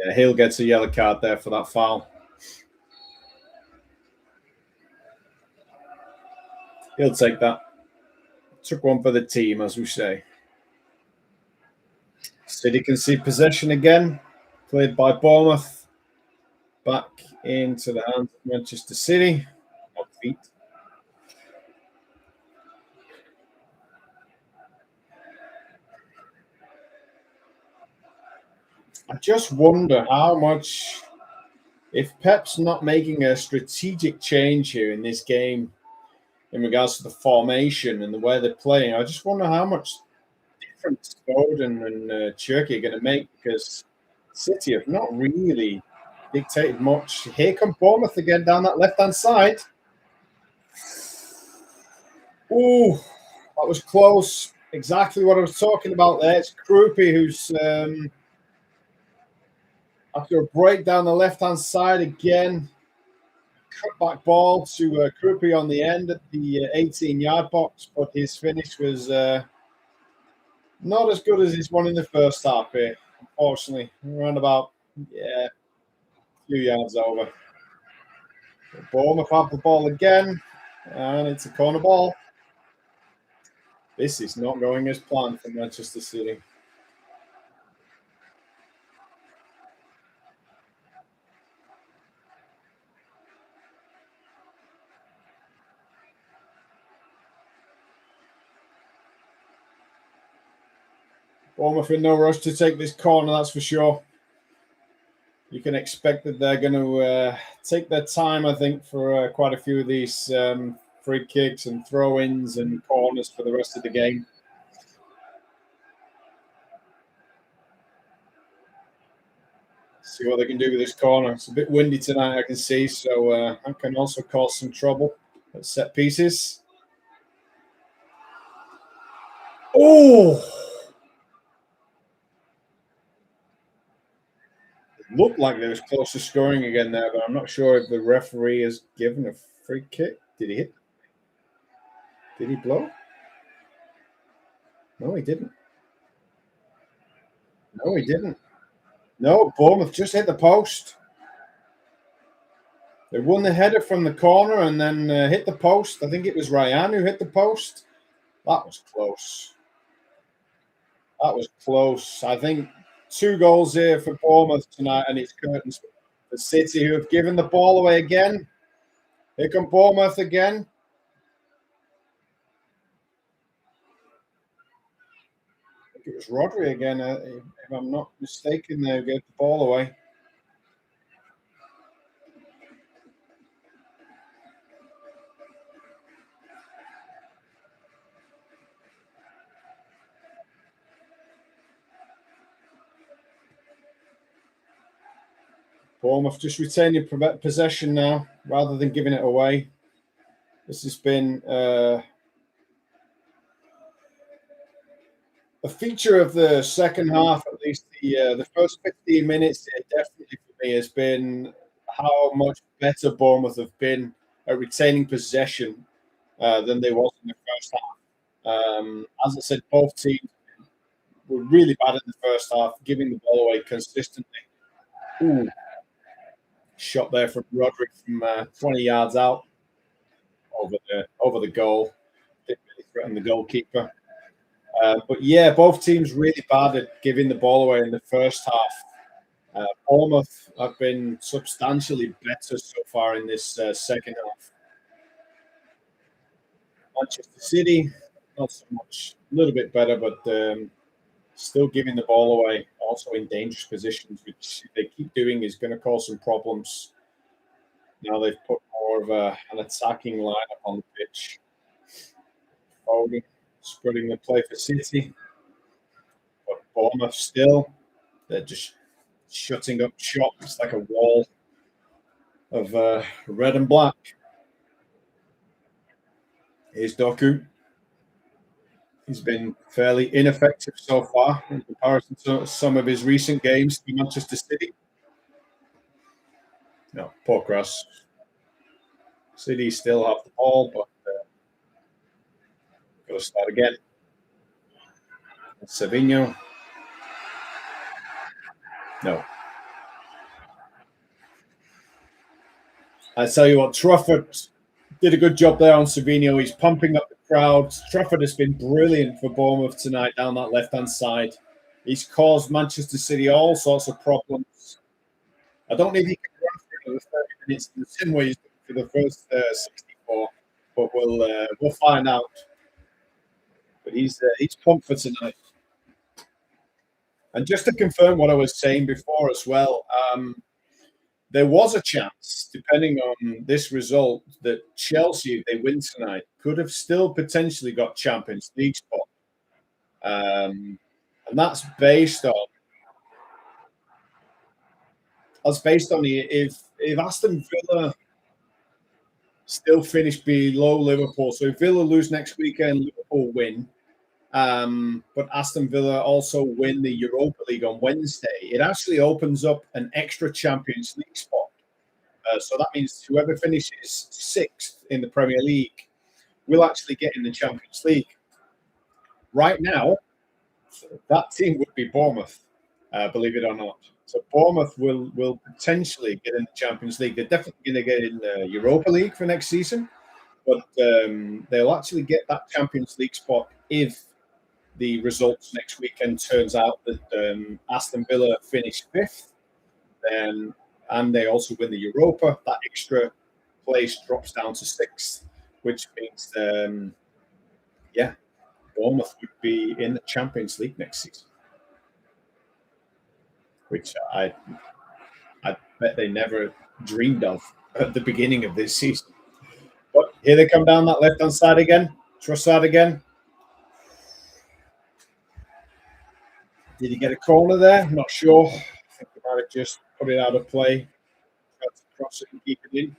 Yeah, Hill gets a yellow card there for that foul. He'll take that. Took one for the team, as we say. City concede possession again. Played by Bournemouth. Back into the hands of Manchester City. Not feet. I just wonder how much, if Pep's not making a strategic change here in this game, in regards to the formation and the way they're playing. I just wonder how much difference Foden and Cherki are going to make, because City have not really dictated much. Here come Bournemouth again down that left-hand side. Ooh, that was close. Exactly what I was talking about there. It's Krupi who's after a break down the left-hand side again. Cutback ball to Krupi on the end at the 18-yard box, but his finish was not as good as his one in the first half here, unfortunately. Around about, a few yards over. Bournemouth have the ball again, and it's a corner ball. This is not going as planned for Manchester City. Bournemouth in no rush to take this corner, that's for sure. You can expect that they're going to take their time, I think, for quite a few of these free kicks and throw-ins and corners for the rest of the game. See what they can do with this corner. It's a bit windy tonight, I can see, so that can also cause some trouble at set pieces. Oh! It looked like they was close to scoring again there, but I'm not sure if the referee has given a free kick. Did he hit? Did he blow? No, he didn't. No, he didn't. No, Bournemouth just hit the post. They won the header from the corner and then hit the post. I think it was Ryan who hit the post. That was close. That was close. I think 2 goals here for Bournemouth tonight, and it's curtains for City, who have given the ball away again. Here come Bournemouth again. I think it was Rodri again, if I'm not mistaken, they gave the ball away. Bournemouth just retaining possession now rather than giving it away. This has been a feature of the second half, at least the first 15 minutes, definitely for me has been how much better Bournemouth have been at retaining possession than they was in the first half. As I said, both teams were really bad in the first half, giving the ball away consistently. Ooh. Shot there from Rodri from 20 yards out over the goal. Didn't really threaten the goalkeeper. But yeah, both teams really bad at giving the ball away in the first half. Bournemouth have been substantially better so far in this second half. Manchester City, not so much. A little bit better, but still giving the ball away, also in dangerous positions, which they keep doing is going to cause some problems. Now they've put more of an attacking lineup on the pitch. Foden spreading the play for City. But Bournemouth still, they're just shutting up shop. It's like a wall of red and black. Here's Doku. He's been fairly ineffective so far in comparison to some of his recent games for Manchester City. No, poor cross. City still have the ball, but got to start again. Savinho. No. I tell you what, Trafford did a good job there on Savinho. He's pumping up the crowd. Trafford has been brilliant for Bournemouth tonight down that left-hand side. He's caused Manchester City all sorts of problems. I don't know if he can run for another 30 minutes in the same way he's done for the first 64, but we'll find out. But he's pumped for tonight. And just to confirm what I was saying before as well, There was a chance, depending on this result, that Chelsea, if they win tonight, could have still potentially got Champions League spot. And that's based on the if Aston Villa still finish below Liverpool. So if Villa lose next weekend, Liverpool win. But Aston Villa also win the Europa League on Wednesday. It actually opens up an extra Champions League spot. So that means whoever finishes sixth in the Premier League will actually get in the Champions League. Right now, that team would be Bournemouth, believe it or not. So Bournemouth will potentially get in the Champions League. They're definitely going to get in the Europa League for next season, but they'll actually get that Champions League spot if the results next weekend turns out that Aston Villa finish fifth, and they also win the Europa. That extra place drops down to sixth, which means, Bournemouth would be in the Champions League next season, which I bet they never dreamed of at the beginning of this season. But here they come down that left-hand side again. Trossard again. Did he get a corner there? Not sure. I think he might have just put it out of play. Tried to cross it and keep it in.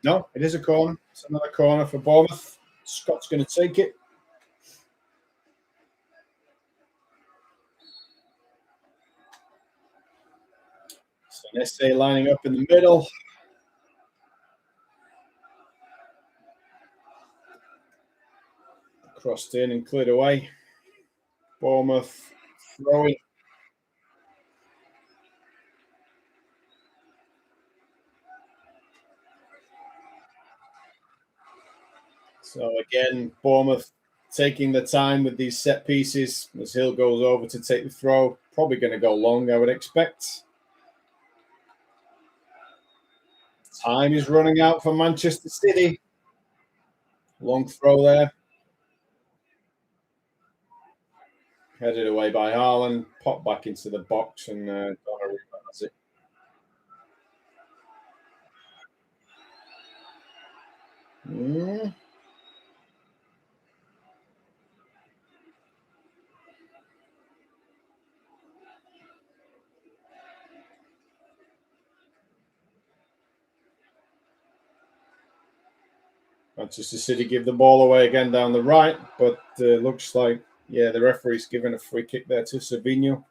No, it is a corner. It's another corner for Bournemouth. Scott's going to take it. So Neste lining up in the middle. Crossed in and cleared away. Bournemouth throwing. So again, Bournemouth taking the time with these set pieces as Hill goes over to take the throw. Probably going to go long, I would expect. Time is running out for Manchester City. Long throw there. Headed away by Haaland. Popped back into the box and Donnarumma has it. Manchester City give the ball away again down the right, but looks like, the referee's given a free kick there to Savinho.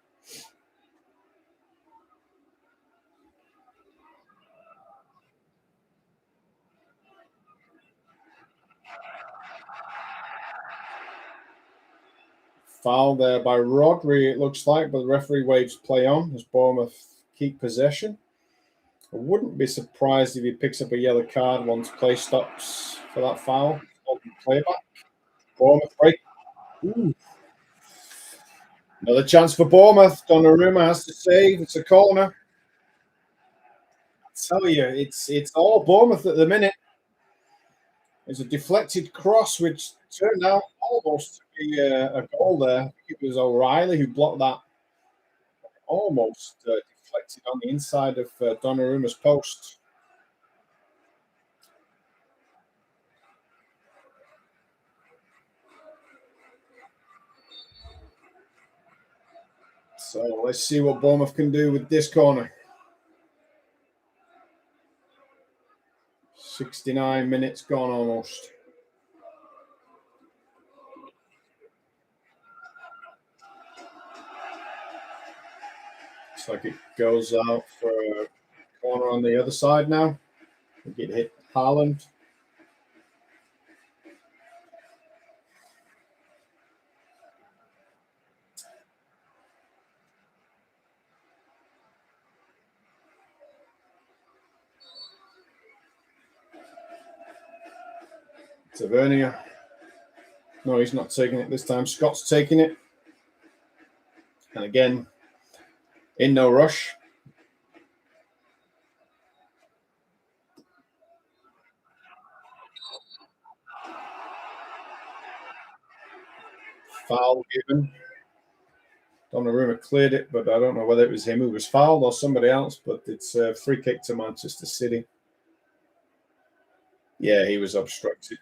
Foul there by Rodri, it looks like, but the referee waves play on as Bournemouth keep possession. I wouldn't be surprised if he picks up a yellow card once play stops for that foul. Play back. Bournemouth break. Ooh. Another chance for Bournemouth. Donnarumma has to save. It's a corner. I tell you, it's all Bournemouth at the minute. There's a deflected cross, which turned out almost to be a goal there. It was O'Reilly who blocked that. Almost deflected on the inside of Donnarumma's post. So let's see what Bournemouth can do with this corner. 69 minutes gone almost. Looks like it goes out for a corner on the other side now. I think it hit Haaland. Tavernier. No, he's not taking it this time. Scott's taking it. And again, in no rush. Foul given. Donnarumma cleared it, but I don't know whether it was him who was fouled or somebody else. But it's a free kick to Manchester City. Yeah, he was obstructed.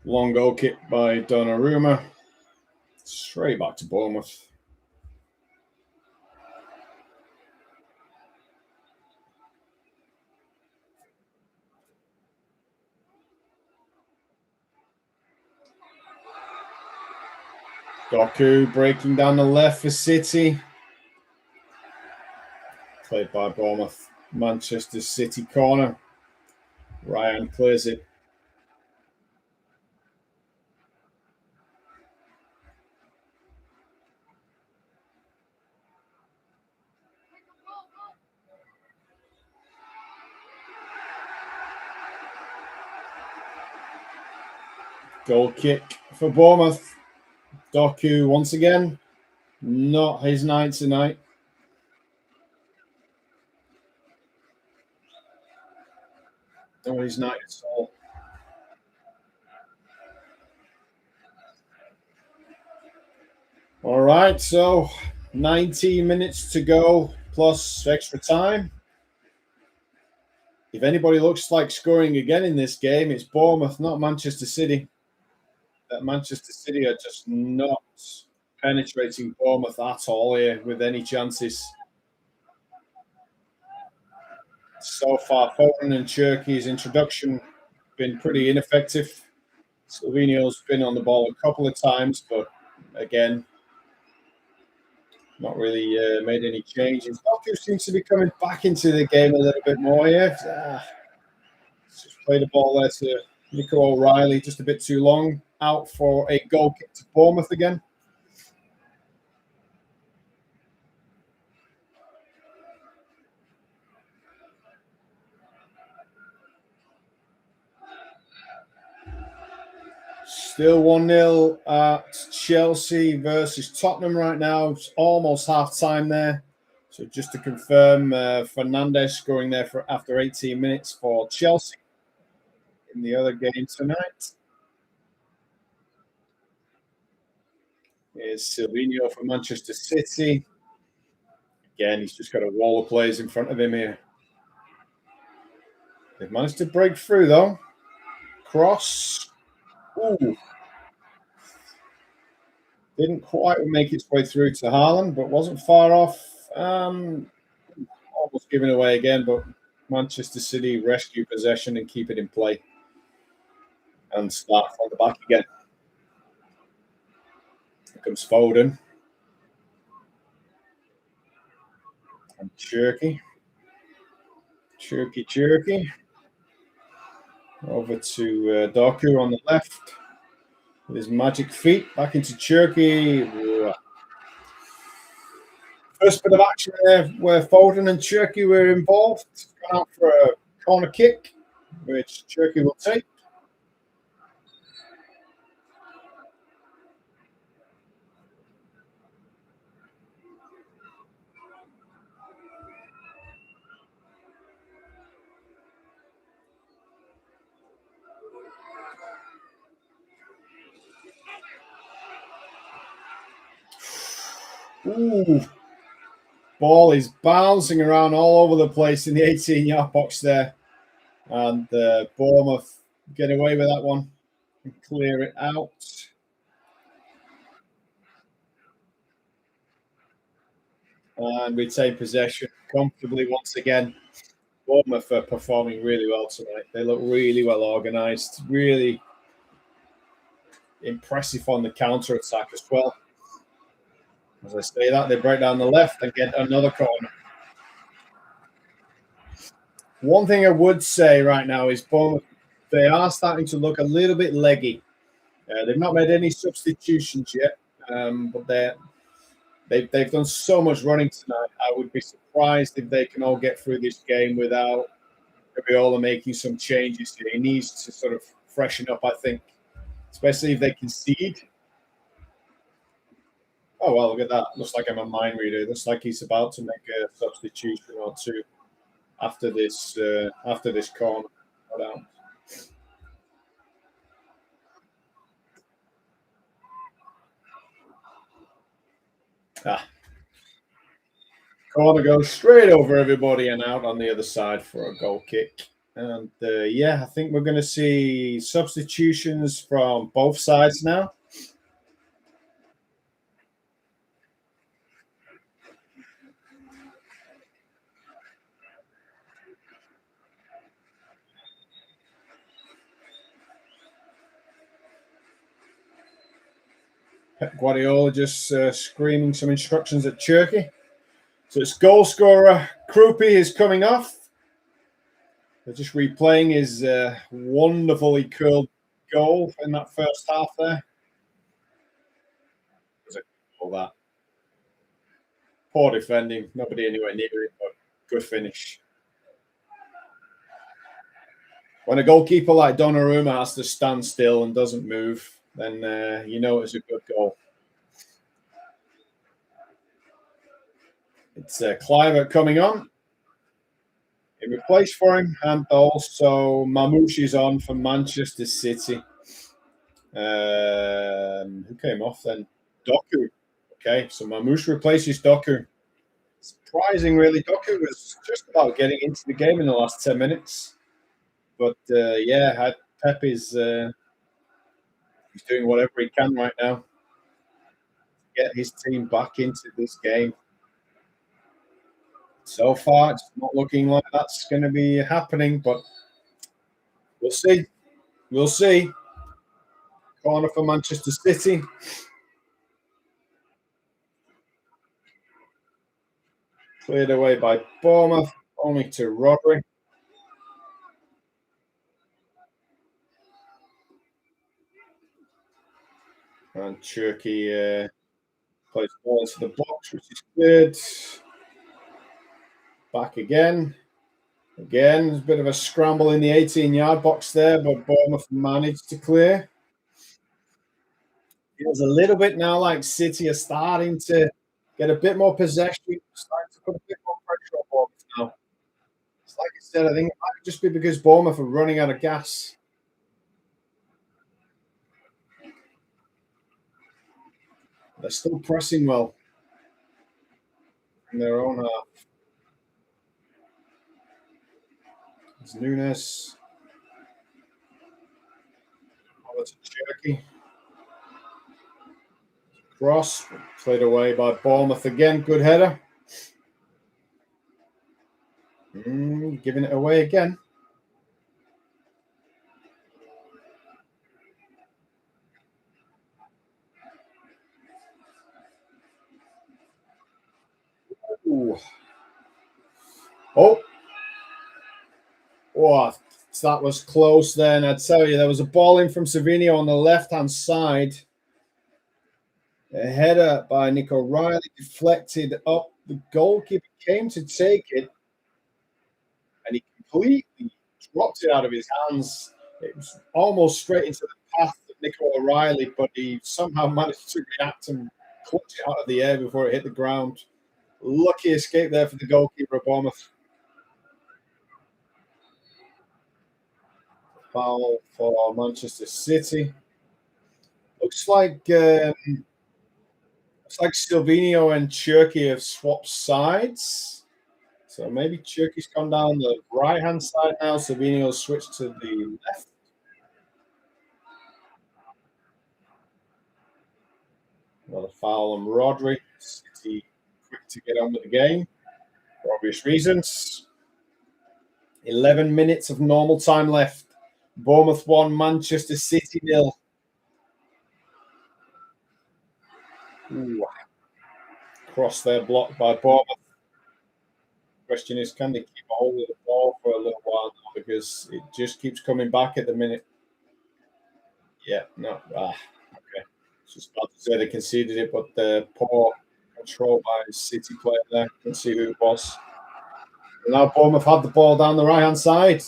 Long goal kick by Donnarumma. Straight back to Bournemouth. Doku breaking down the left for City. Played by Bournemouth. Manchester City corner. Ryan clears it. Goal kick for Bournemouth. Doku once again. Not his night tonight. Not his night at all. All right, so 19 minutes to go plus extra time. If anybody looks like scoring again in this game, it's Bournemouth, not Manchester City. That Manchester City are just not penetrating Bournemouth at all here with any chances. So far, Foden and Cherky's introduction been pretty ineffective. Slovenia's been on the ball a couple of times, but again, not really made any changes. Doku seems to be coming back into the game a little bit more here. Just played the ball there to Nico O'Reilly, just a bit too long. Out for a goal kick to Bournemouth again. Still 1-0 at Chelsea versus Tottenham right now. It's almost half time there. So just to confirm, Fernandes scoring there for after 18 minutes for Chelsea in the other game tonight. Here's Silvino for Manchester City. Again, he's just got a wall of players in front of him here. They've managed to break through though. Cross. Ooh. Didn't quite make its way through to Haaland, but wasn't far off. Almost giving away again, but Manchester City rescue possession and keep it in play. And start from the back again. Here comes Foden. And Cherky. Over to Doku on the left. With his magic feet. Back into Cherky. First bit of action there where Foden and Cherky were involved. Gone out for a corner kick, which Cherky will take. Ooh. Ball is bouncing around all over the place in the 18-yard box there. And Bournemouth get away with that one and clear it out. And retain possession comfortably once again. Bournemouth are performing really well tonight. They look really well organised, really impressive on the counter-attack as well. As I say that, they break down the left and get another corner. One thing I would say right now is Bournemouth, they are starting to look a little bit leggy. They've not made any substitutions yet, but they've done so much running tonight. I would be surprised if they can all get through this game without Guardiola making some changes. He needs to sort of freshen up, I think, especially if they concede. Oh well, look at that. Looks like I'm a mind reader. Looks like he's about to make a substitution or two after this corner. Hold on. Ah, corner goes straight over everybody and out on the other side for a goal kick. And yeah, I think we're going to see substitutions from both sides now. Pep Guardiola just screaming some instructions at Cherky. So it's goal scorer Krupi is coming off. They're just replaying his wonderfully curled goal in that first half there. All that. Poor defending, nobody anywhere near it, but good finish. When a goalkeeper like Donnarumma has to stand still and doesn't move, then you know it's a good goal. It's Cliver coming on. In replace for him, and also Mamouche is on for Manchester City. Who came off then? Doku. Okay, so Mamouche replaces Doku. Surprising, really. Doku was just about getting into the game in the last 10 minutes. But yeah, Pep is he's doing whatever he can right now to get his team back into this game. So far, it's not looking like that's going to be happening, but we'll see. We'll see. Corner for Manchester City. Cleared away by Bournemouth, only to Rodri. And Cherky plays the ball into the box, which is good. Back again. Again, there's a bit of a scramble in the 18-yard box there, but Bournemouth managed to clear. Feels a little bit now like City are starting to get a bit more possession, starting to put a bit more pressure on Bournemouth now. It's like I said, I think it might just be because Bournemouth are running out of gas. They're still pressing well in their own half. It's Nunes. Over to Cherky. Cross played away by Bournemouth again. Good header. Giving it away again. Ooh. Oh, that was close then. I tell you, there was a ball in from Savinio on the left-hand side. A header by Nick O'Reilly deflected up. The goalkeeper came to take it, and he completely dropped it out of his hands. It was almost straight into the path of Nick O'Reilly, but he somehow managed to react and clutch it out of the air before it hit the ground. Lucky escape there for the goalkeeper of Bournemouth. Foul for Manchester City. Looks like Silvino and Cherky have swapped sides. So maybe Cherky's gone down the right-hand side now. Silvino's switched to the left. Another foul on Rodri. City quick to get on with the game for obvious reasons. 11 minutes of normal time left. Bournemouth 1, Manchester City 0. Cross there blocked by Bournemouth. Question is, can they keep a hold of the ball for a little while now, because it just keeps coming back at the minute. Yeah, no. Okay. Just about to say they conceded it, but the poor control by the City player there. Couldn't see who it was. And now Bournemouth had the ball down the right-hand side.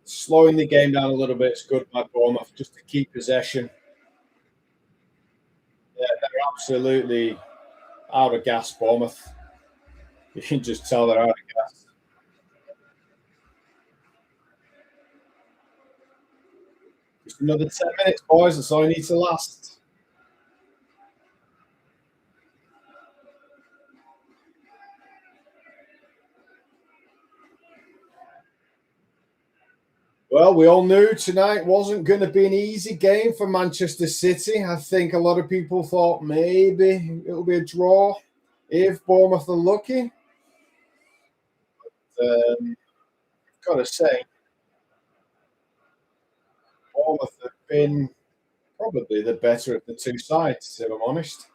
Slowing the game down a little bit. It's good by Bournemouth just to keep possession. absolutely out of gas, Bournemouth. You can just tell they're out of gas. Just another 10 minutes, boys. That's all you need to last. Well, we all knew tonight wasn't going to be an easy game for Manchester City. I think a lot of people thought maybe it'll be a draw if Bournemouth are lucky. Got to say, Bournemouth have been probably the better of the two sides, if I'm honest.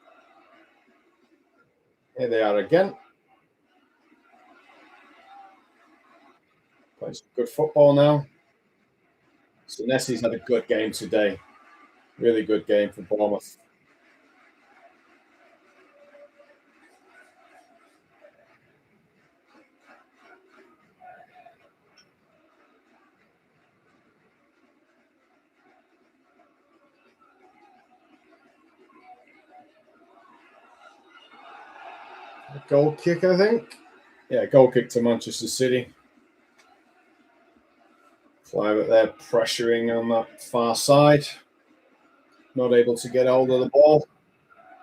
Here they are again. Playing some good football now. Senesi's had a good game today. Really good game for Bournemouth. A goal kick, I think. Yeah, goal kick to Manchester City. Fly there pressuring on that far side. Not able to get hold of the ball.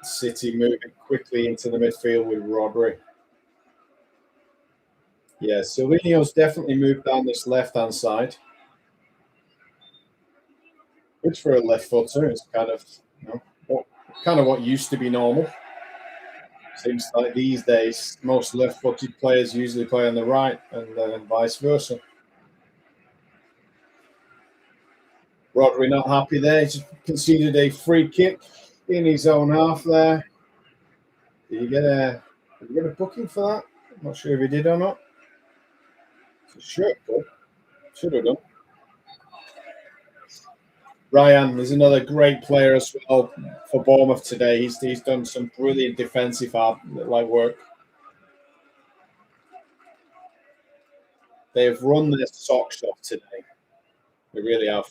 City moving quickly into the midfield with Rodri. Yeah, Silvinho's definitely moved down this left-hand side, which for a left footer is kind of, what used to be normal. Seems like these days most left-footed players usually play on the right, and vice versa. Rodri not happy there. He's conceded a free kick in his own half there. Did you get a booking for that? I'm not sure if he did or not. Should have done. Ryan is another great player as well for Bournemouth today. He's done some brilliant defensive work. They've run their socks off today. They really have.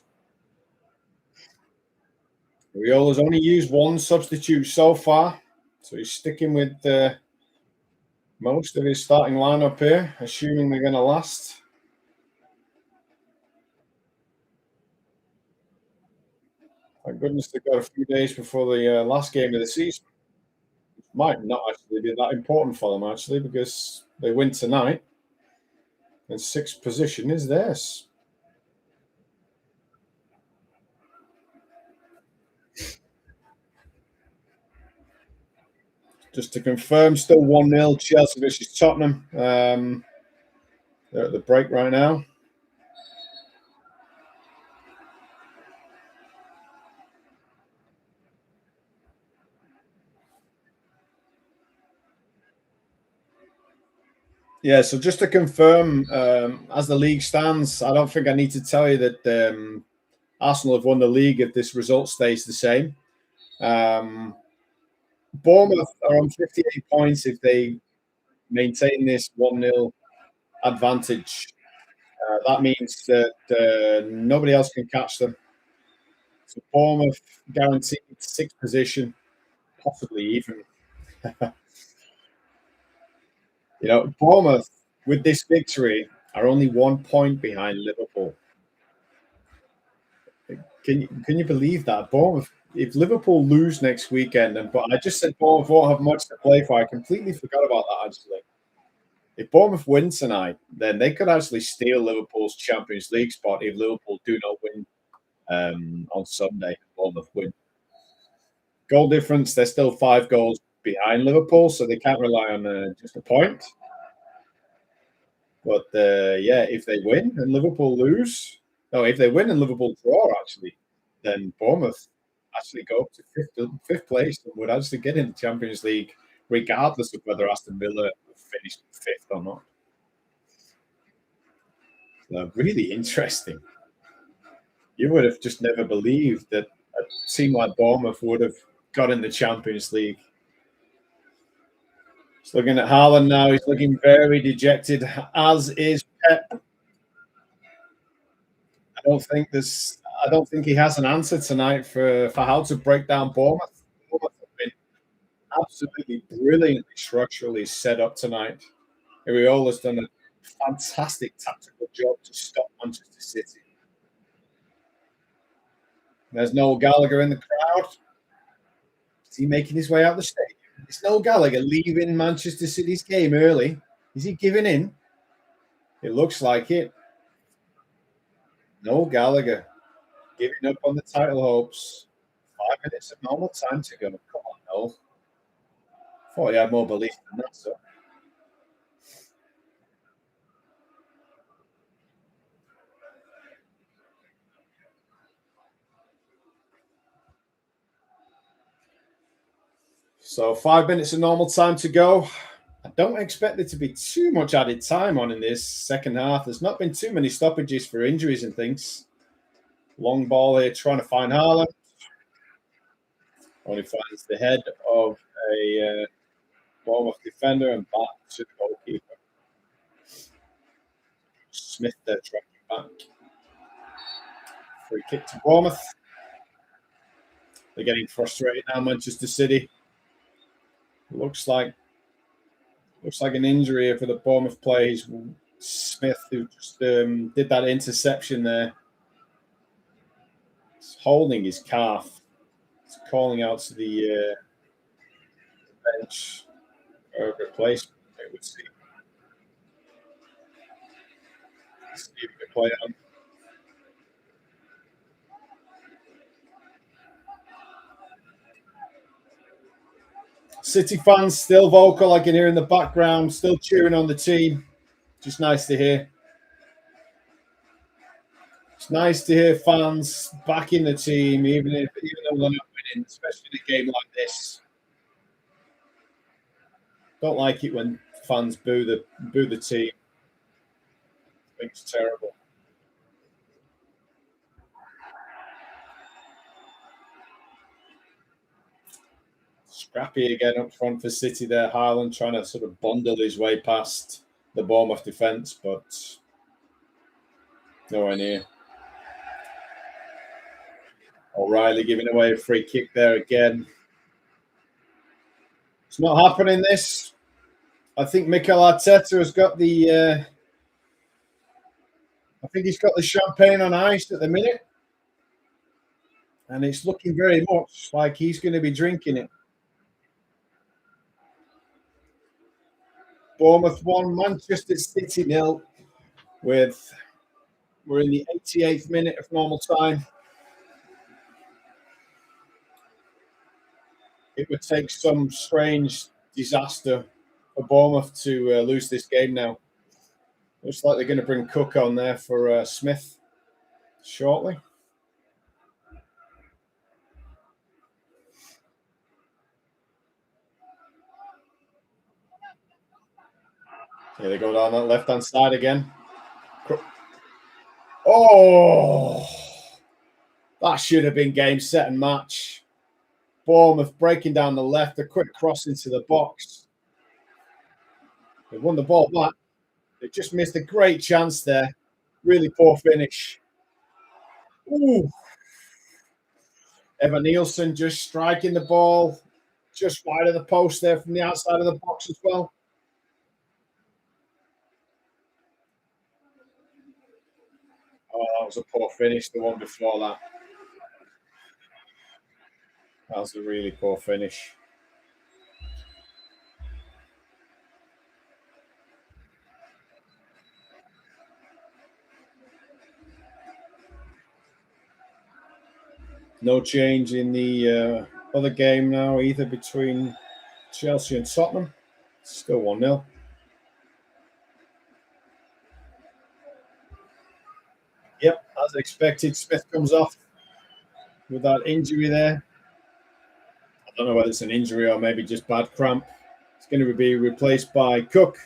Riola's only used one substitute so far, so he's sticking with most of his starting lineup here, assuming they're going to last. Thank goodness they've got a few days before the last game of the season. It might not actually be that important for them, actually, because they win tonight, and sixth position is theirs. Just to confirm, still 1-0 Chelsea versus Tottenham. They're at the break right now. Yeah, so just to confirm, as the league stands, I don't think I need to tell you that Arsenal have won the league if this result stays the same. Bournemouth are on 58 points if they maintain this 1-0 advantage. That means that nobody else can catch them. So Bournemouth guaranteed sixth position, possibly even. Bournemouth with this victory are only 1 point behind Liverpool. Can you believe that? Bournemouth, if Liverpool lose next weekend, but I just said Bournemouth won't have much to play for. I completely forgot about that, actually. If Bournemouth win tonight, then they could actually steal Liverpool's Champions League spot if Liverpool do not win on Sunday. Bournemouth win. Goal difference, they're still 5 goals behind Liverpool, so they can't rely on just a point. But if they win and Liverpool lose, if they win and Liverpool draw, actually, then Bournemouth actually go up to fifth place and would actually get in the Champions League, regardless of whether Aston Villa finished fifth or not. So really interesting. You would have just never believed that a team like Bournemouth would have got in the Champions League. Just looking at Haaland now, he's looking very dejected, as is Pep. I don't think he has an answer tonight for how to break down Bournemouth. absolutely brilliantly structurally set up tonight. Iriola's done a fantastic tactical job to stop Manchester City. There's Noel Gallagher in the crowd. Is he making his way out the stadium? Is Noel Gallagher leaving Manchester City's game early? Is he giving in? It looks like it. Noel Gallagher giving up on the title hopes. 5 minutes of normal time to go. Come on, Noel. Thought he had more belief than that, so. So 5 minutes of normal time to go. I don't expect there to be too much added time on in this second half. There's not been too many stoppages for injuries and things. Long ball here, trying to find Haaland. Only finds the head of a Bournemouth defender and back to the goalkeeper. Smith there tracking back. Free kick to Bournemouth. They're getting frustrated now, Manchester City. Looks like an injury for the Bournemouth players. Smith, who just did that interception there. He's holding his calf. He's calling out to the bench for a replacement, I would see. See if he can play on. City fans still vocal, I can hear in the background, still cheering on the team. Just nice to hear. It's nice to hear fans backing the team, even though they're not winning, especially in a game like this. Don't like it when fans boo the team. I think it's terrible. Scrappy again up front for City there. Haaland trying to sort of bundle his way past the Bournemouth defence, but nowhere near. O'Reilly giving away a free kick there again. It's not happening, this. I think Mikel Arteta has got the I think he's got the champagne on ice at the minute. And it's looking very much like he's going to be drinking it. Bournemouth 1, Manchester City 0. We're in the 88th minute of normal time. It would take some strange disaster for Bournemouth to lose this game now. Looks like they're going to bring Cook on there for Smith shortly. Here they go down that left-hand side again. Oh, that should have been game, set, and match. Bournemouth breaking down the left, a quick cross into the box. They won the ball back. They just missed a great chance there. Really poor finish. Ooh. Evan Nielsen just striking the ball just wide of the post there from the outside of the box as well. Oh, that was a poor finish, the one before that. That was a really poor finish. No change in the other game now, either between Chelsea and Tottenham. Still 1-0. Yep, as expected, Smith comes off with that injury there. I don't know whether it's an injury or maybe just bad cramp. It's going to be replaced by Cook.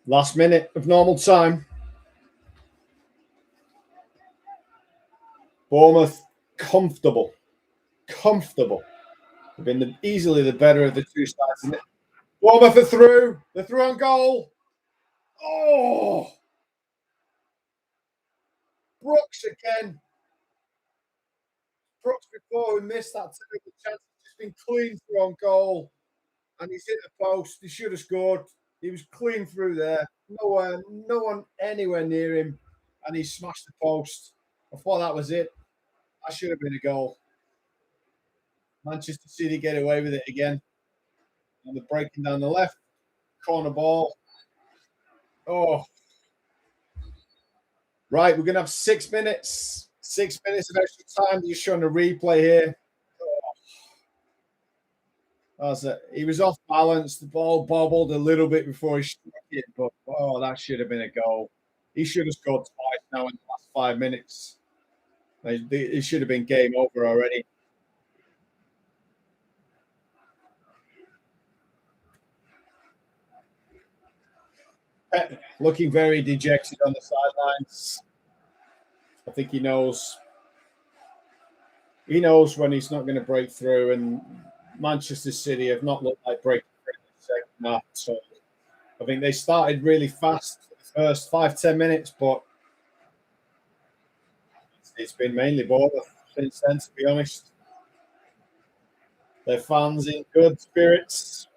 Last minute of normal time. Bournemouth comfortable. comfortable. They've been easily the better of the two sides. And Bournemouth are through. They're through on goal. Oh, Brooks again. Brooks before we missed that terrible chance. Just been clean through on goal. And he's hit the post. He should have scored. He was clean through there. No one anywhere near him. And he smashed the post. I thought that was it. That should have been a goal. Manchester City get away with it again. And they're breaking down the left. Corner ball. Oh. Right, we're going to have 6 minutes. 6 minutes of extra time. You're showing a replay here. He was off balance. The ball bobbled a little bit before he struck it, but that should have been a goal. He should have scored twice now in the last 5 minutes. It should have been game over already. Pep looking very dejected on the sidelines. I think he knows. He knows when he's not going to break through, and Manchester City have not looked like breaking through in the second half. So I think they started really fast for the first 5-10 minutes, but it's been mainly Bournemouth since then, to be honest. Their fans in good spirits,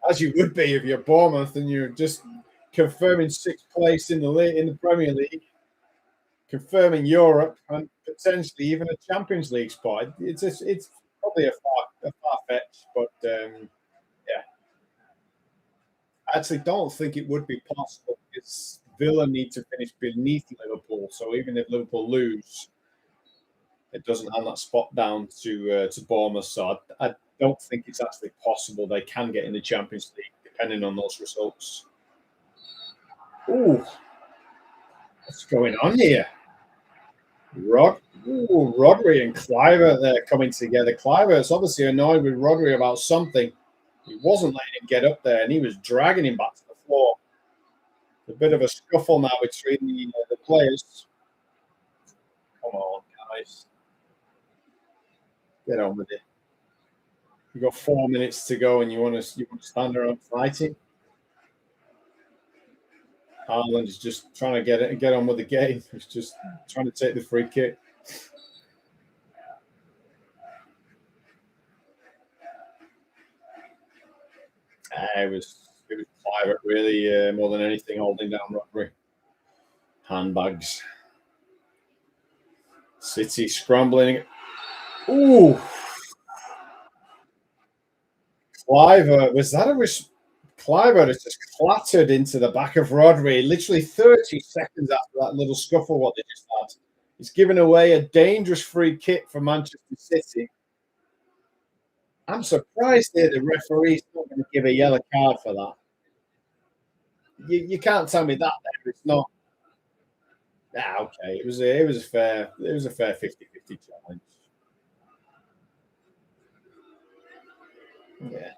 as you would be if you're Bournemouth and you're just confirming 6th place in the Premier League, confirming Europe, and potentially even a Champions League spot. It's probably a far fetch, but yeah, I actually don't think it would be possible because Villa need to finish beneath Liverpool. So even if Liverpool lose, it doesn't hand that spot down to Bournemouth. So I don't think it's actually possible they can get in the Champions League depending on those results. Ooh, what's going on here? Rodri and Kluivert there coming together. Kluivert's obviously annoyed with Rodri about something. He wasn't letting him get up there, and he was dragging him back to the floor. A bit of a scuffle now between the players. Come on, guys. Get on with it. You've got 4 minutes to go, and you want to stand around fighting. Haaland is just trying to get on with the game. He's just trying to take the free kick. It was Kluivert really more than anything holding down Rodri. Handbags. City scrambling. Ooh. Kluivert, Kluivert has just clattered into the back of Rodri, literally 30 seconds after that little scuffle what they just had. He's given away a dangerous free kick for Manchester City. I'm surprised here the referee's not going to give a yellow card for that. You can't tell me that there. It's not. Okay. It was a fair 50-50 challenge. Yeah.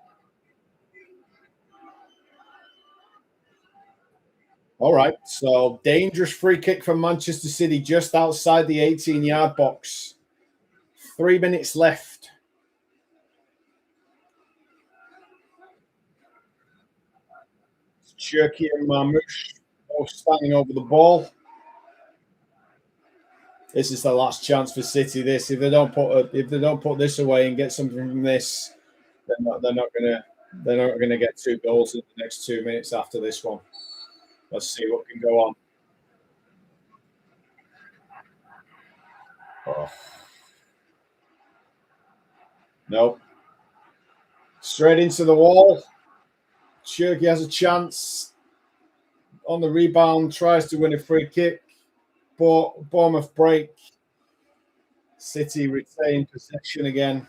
All right. So dangerous free kick from Manchester City just outside the 18-yard box. 3 minutes left. Cherky and Mamouche both standing over the ball. This is the last chance for City. If they don't put this away and get something from this, they're not gonna get 2 goals in the next 2 minutes after this one. Let's see what can go on. Oh. Nope. Straight into the wall. Cherky has a chance. On the rebound, tries to win a free kick. But Bournemouth break. City retain possession again.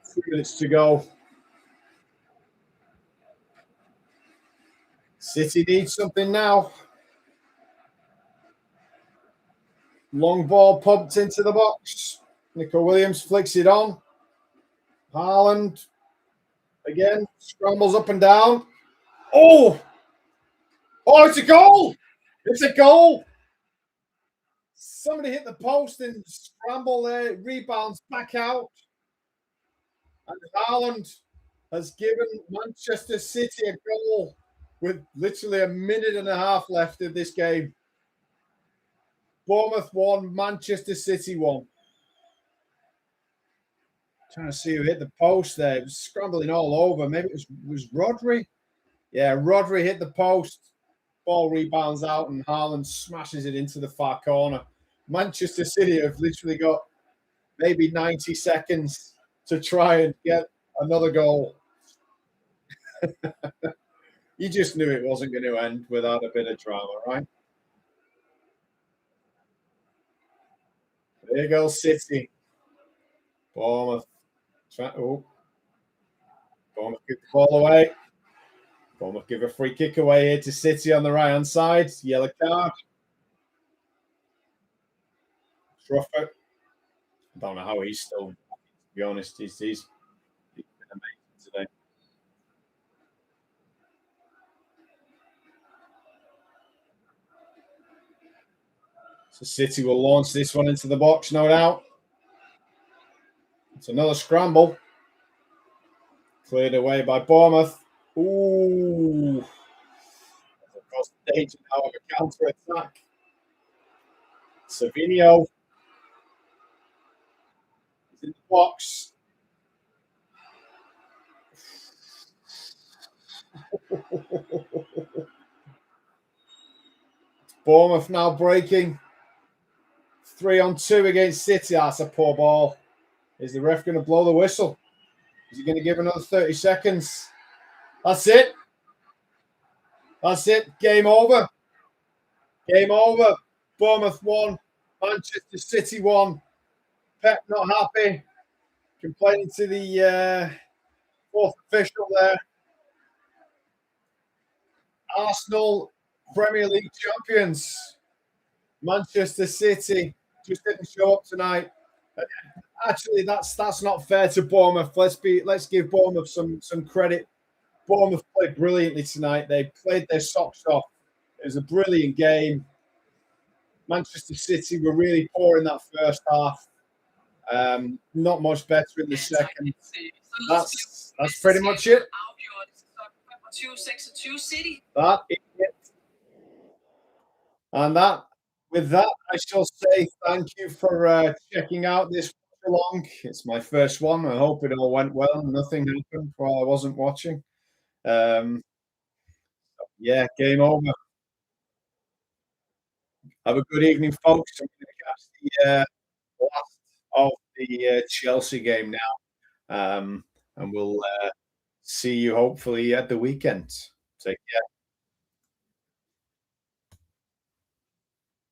3 minutes to go. City needs something now. Long ball pumped into the box. Nico Williams flicks it on. Haaland again scrambles up and down. Oh, it's a goal! It's a goal! Somebody hit the post and scramble there, rebounds back out. And Haaland has given Manchester City a goal with literally a minute and a half left of this game. Bournemouth won, Manchester City won. Trying to see who hit the post there. It was scrambling all over. Maybe it was Rodri. Yeah, Rodri hit the post. Ball rebounds out and Haaland smashes it into the far corner. Manchester City have literally got maybe 90 seconds to try and get another goal. You just knew it wasn't going to end without a bit of drama, right? There goes City. Bournemouth. Bournemouth give the ball away. Bournemouth give a free kick away here to City on the right-hand side. Yellow card. Truffert. I don't know how he's still, to be honest. He's been amazing today. So City will launch this one into the box, no doubt. It's another scramble. Cleared away by Bournemouth. Ooh. Of course, danger now of a counter-attack. Savinho is in the box. Bournemouth now breaking. 3-on-2 against City. That's a poor ball. Is the ref going to blow the whistle? Is he going to give another 30 seconds? That's it. That's it. Game over. Game over. Bournemouth won. Manchester City won. Pep not happy. Complaining to the fourth official there. Arsenal Premier League champions. Manchester City just didn't show up tonight. Actually, that's not fair to Bournemouth. Let's give Bournemouth some credit. Bournemouth played brilliantly tonight. They played their socks off. It was a brilliant game. Manchester City were really poor in that first half. Not much better in the second. That's pretty much it. That is it. And with that, I shall say thank you for checking out this Watchalong. It's my first one. I hope it all went well. Nothing happened while I wasn't watching. Yeah, game over. Have a good evening, folks. I'm going to catch the last of the Chelsea game now. And we'll see you hopefully at the weekend. Take care.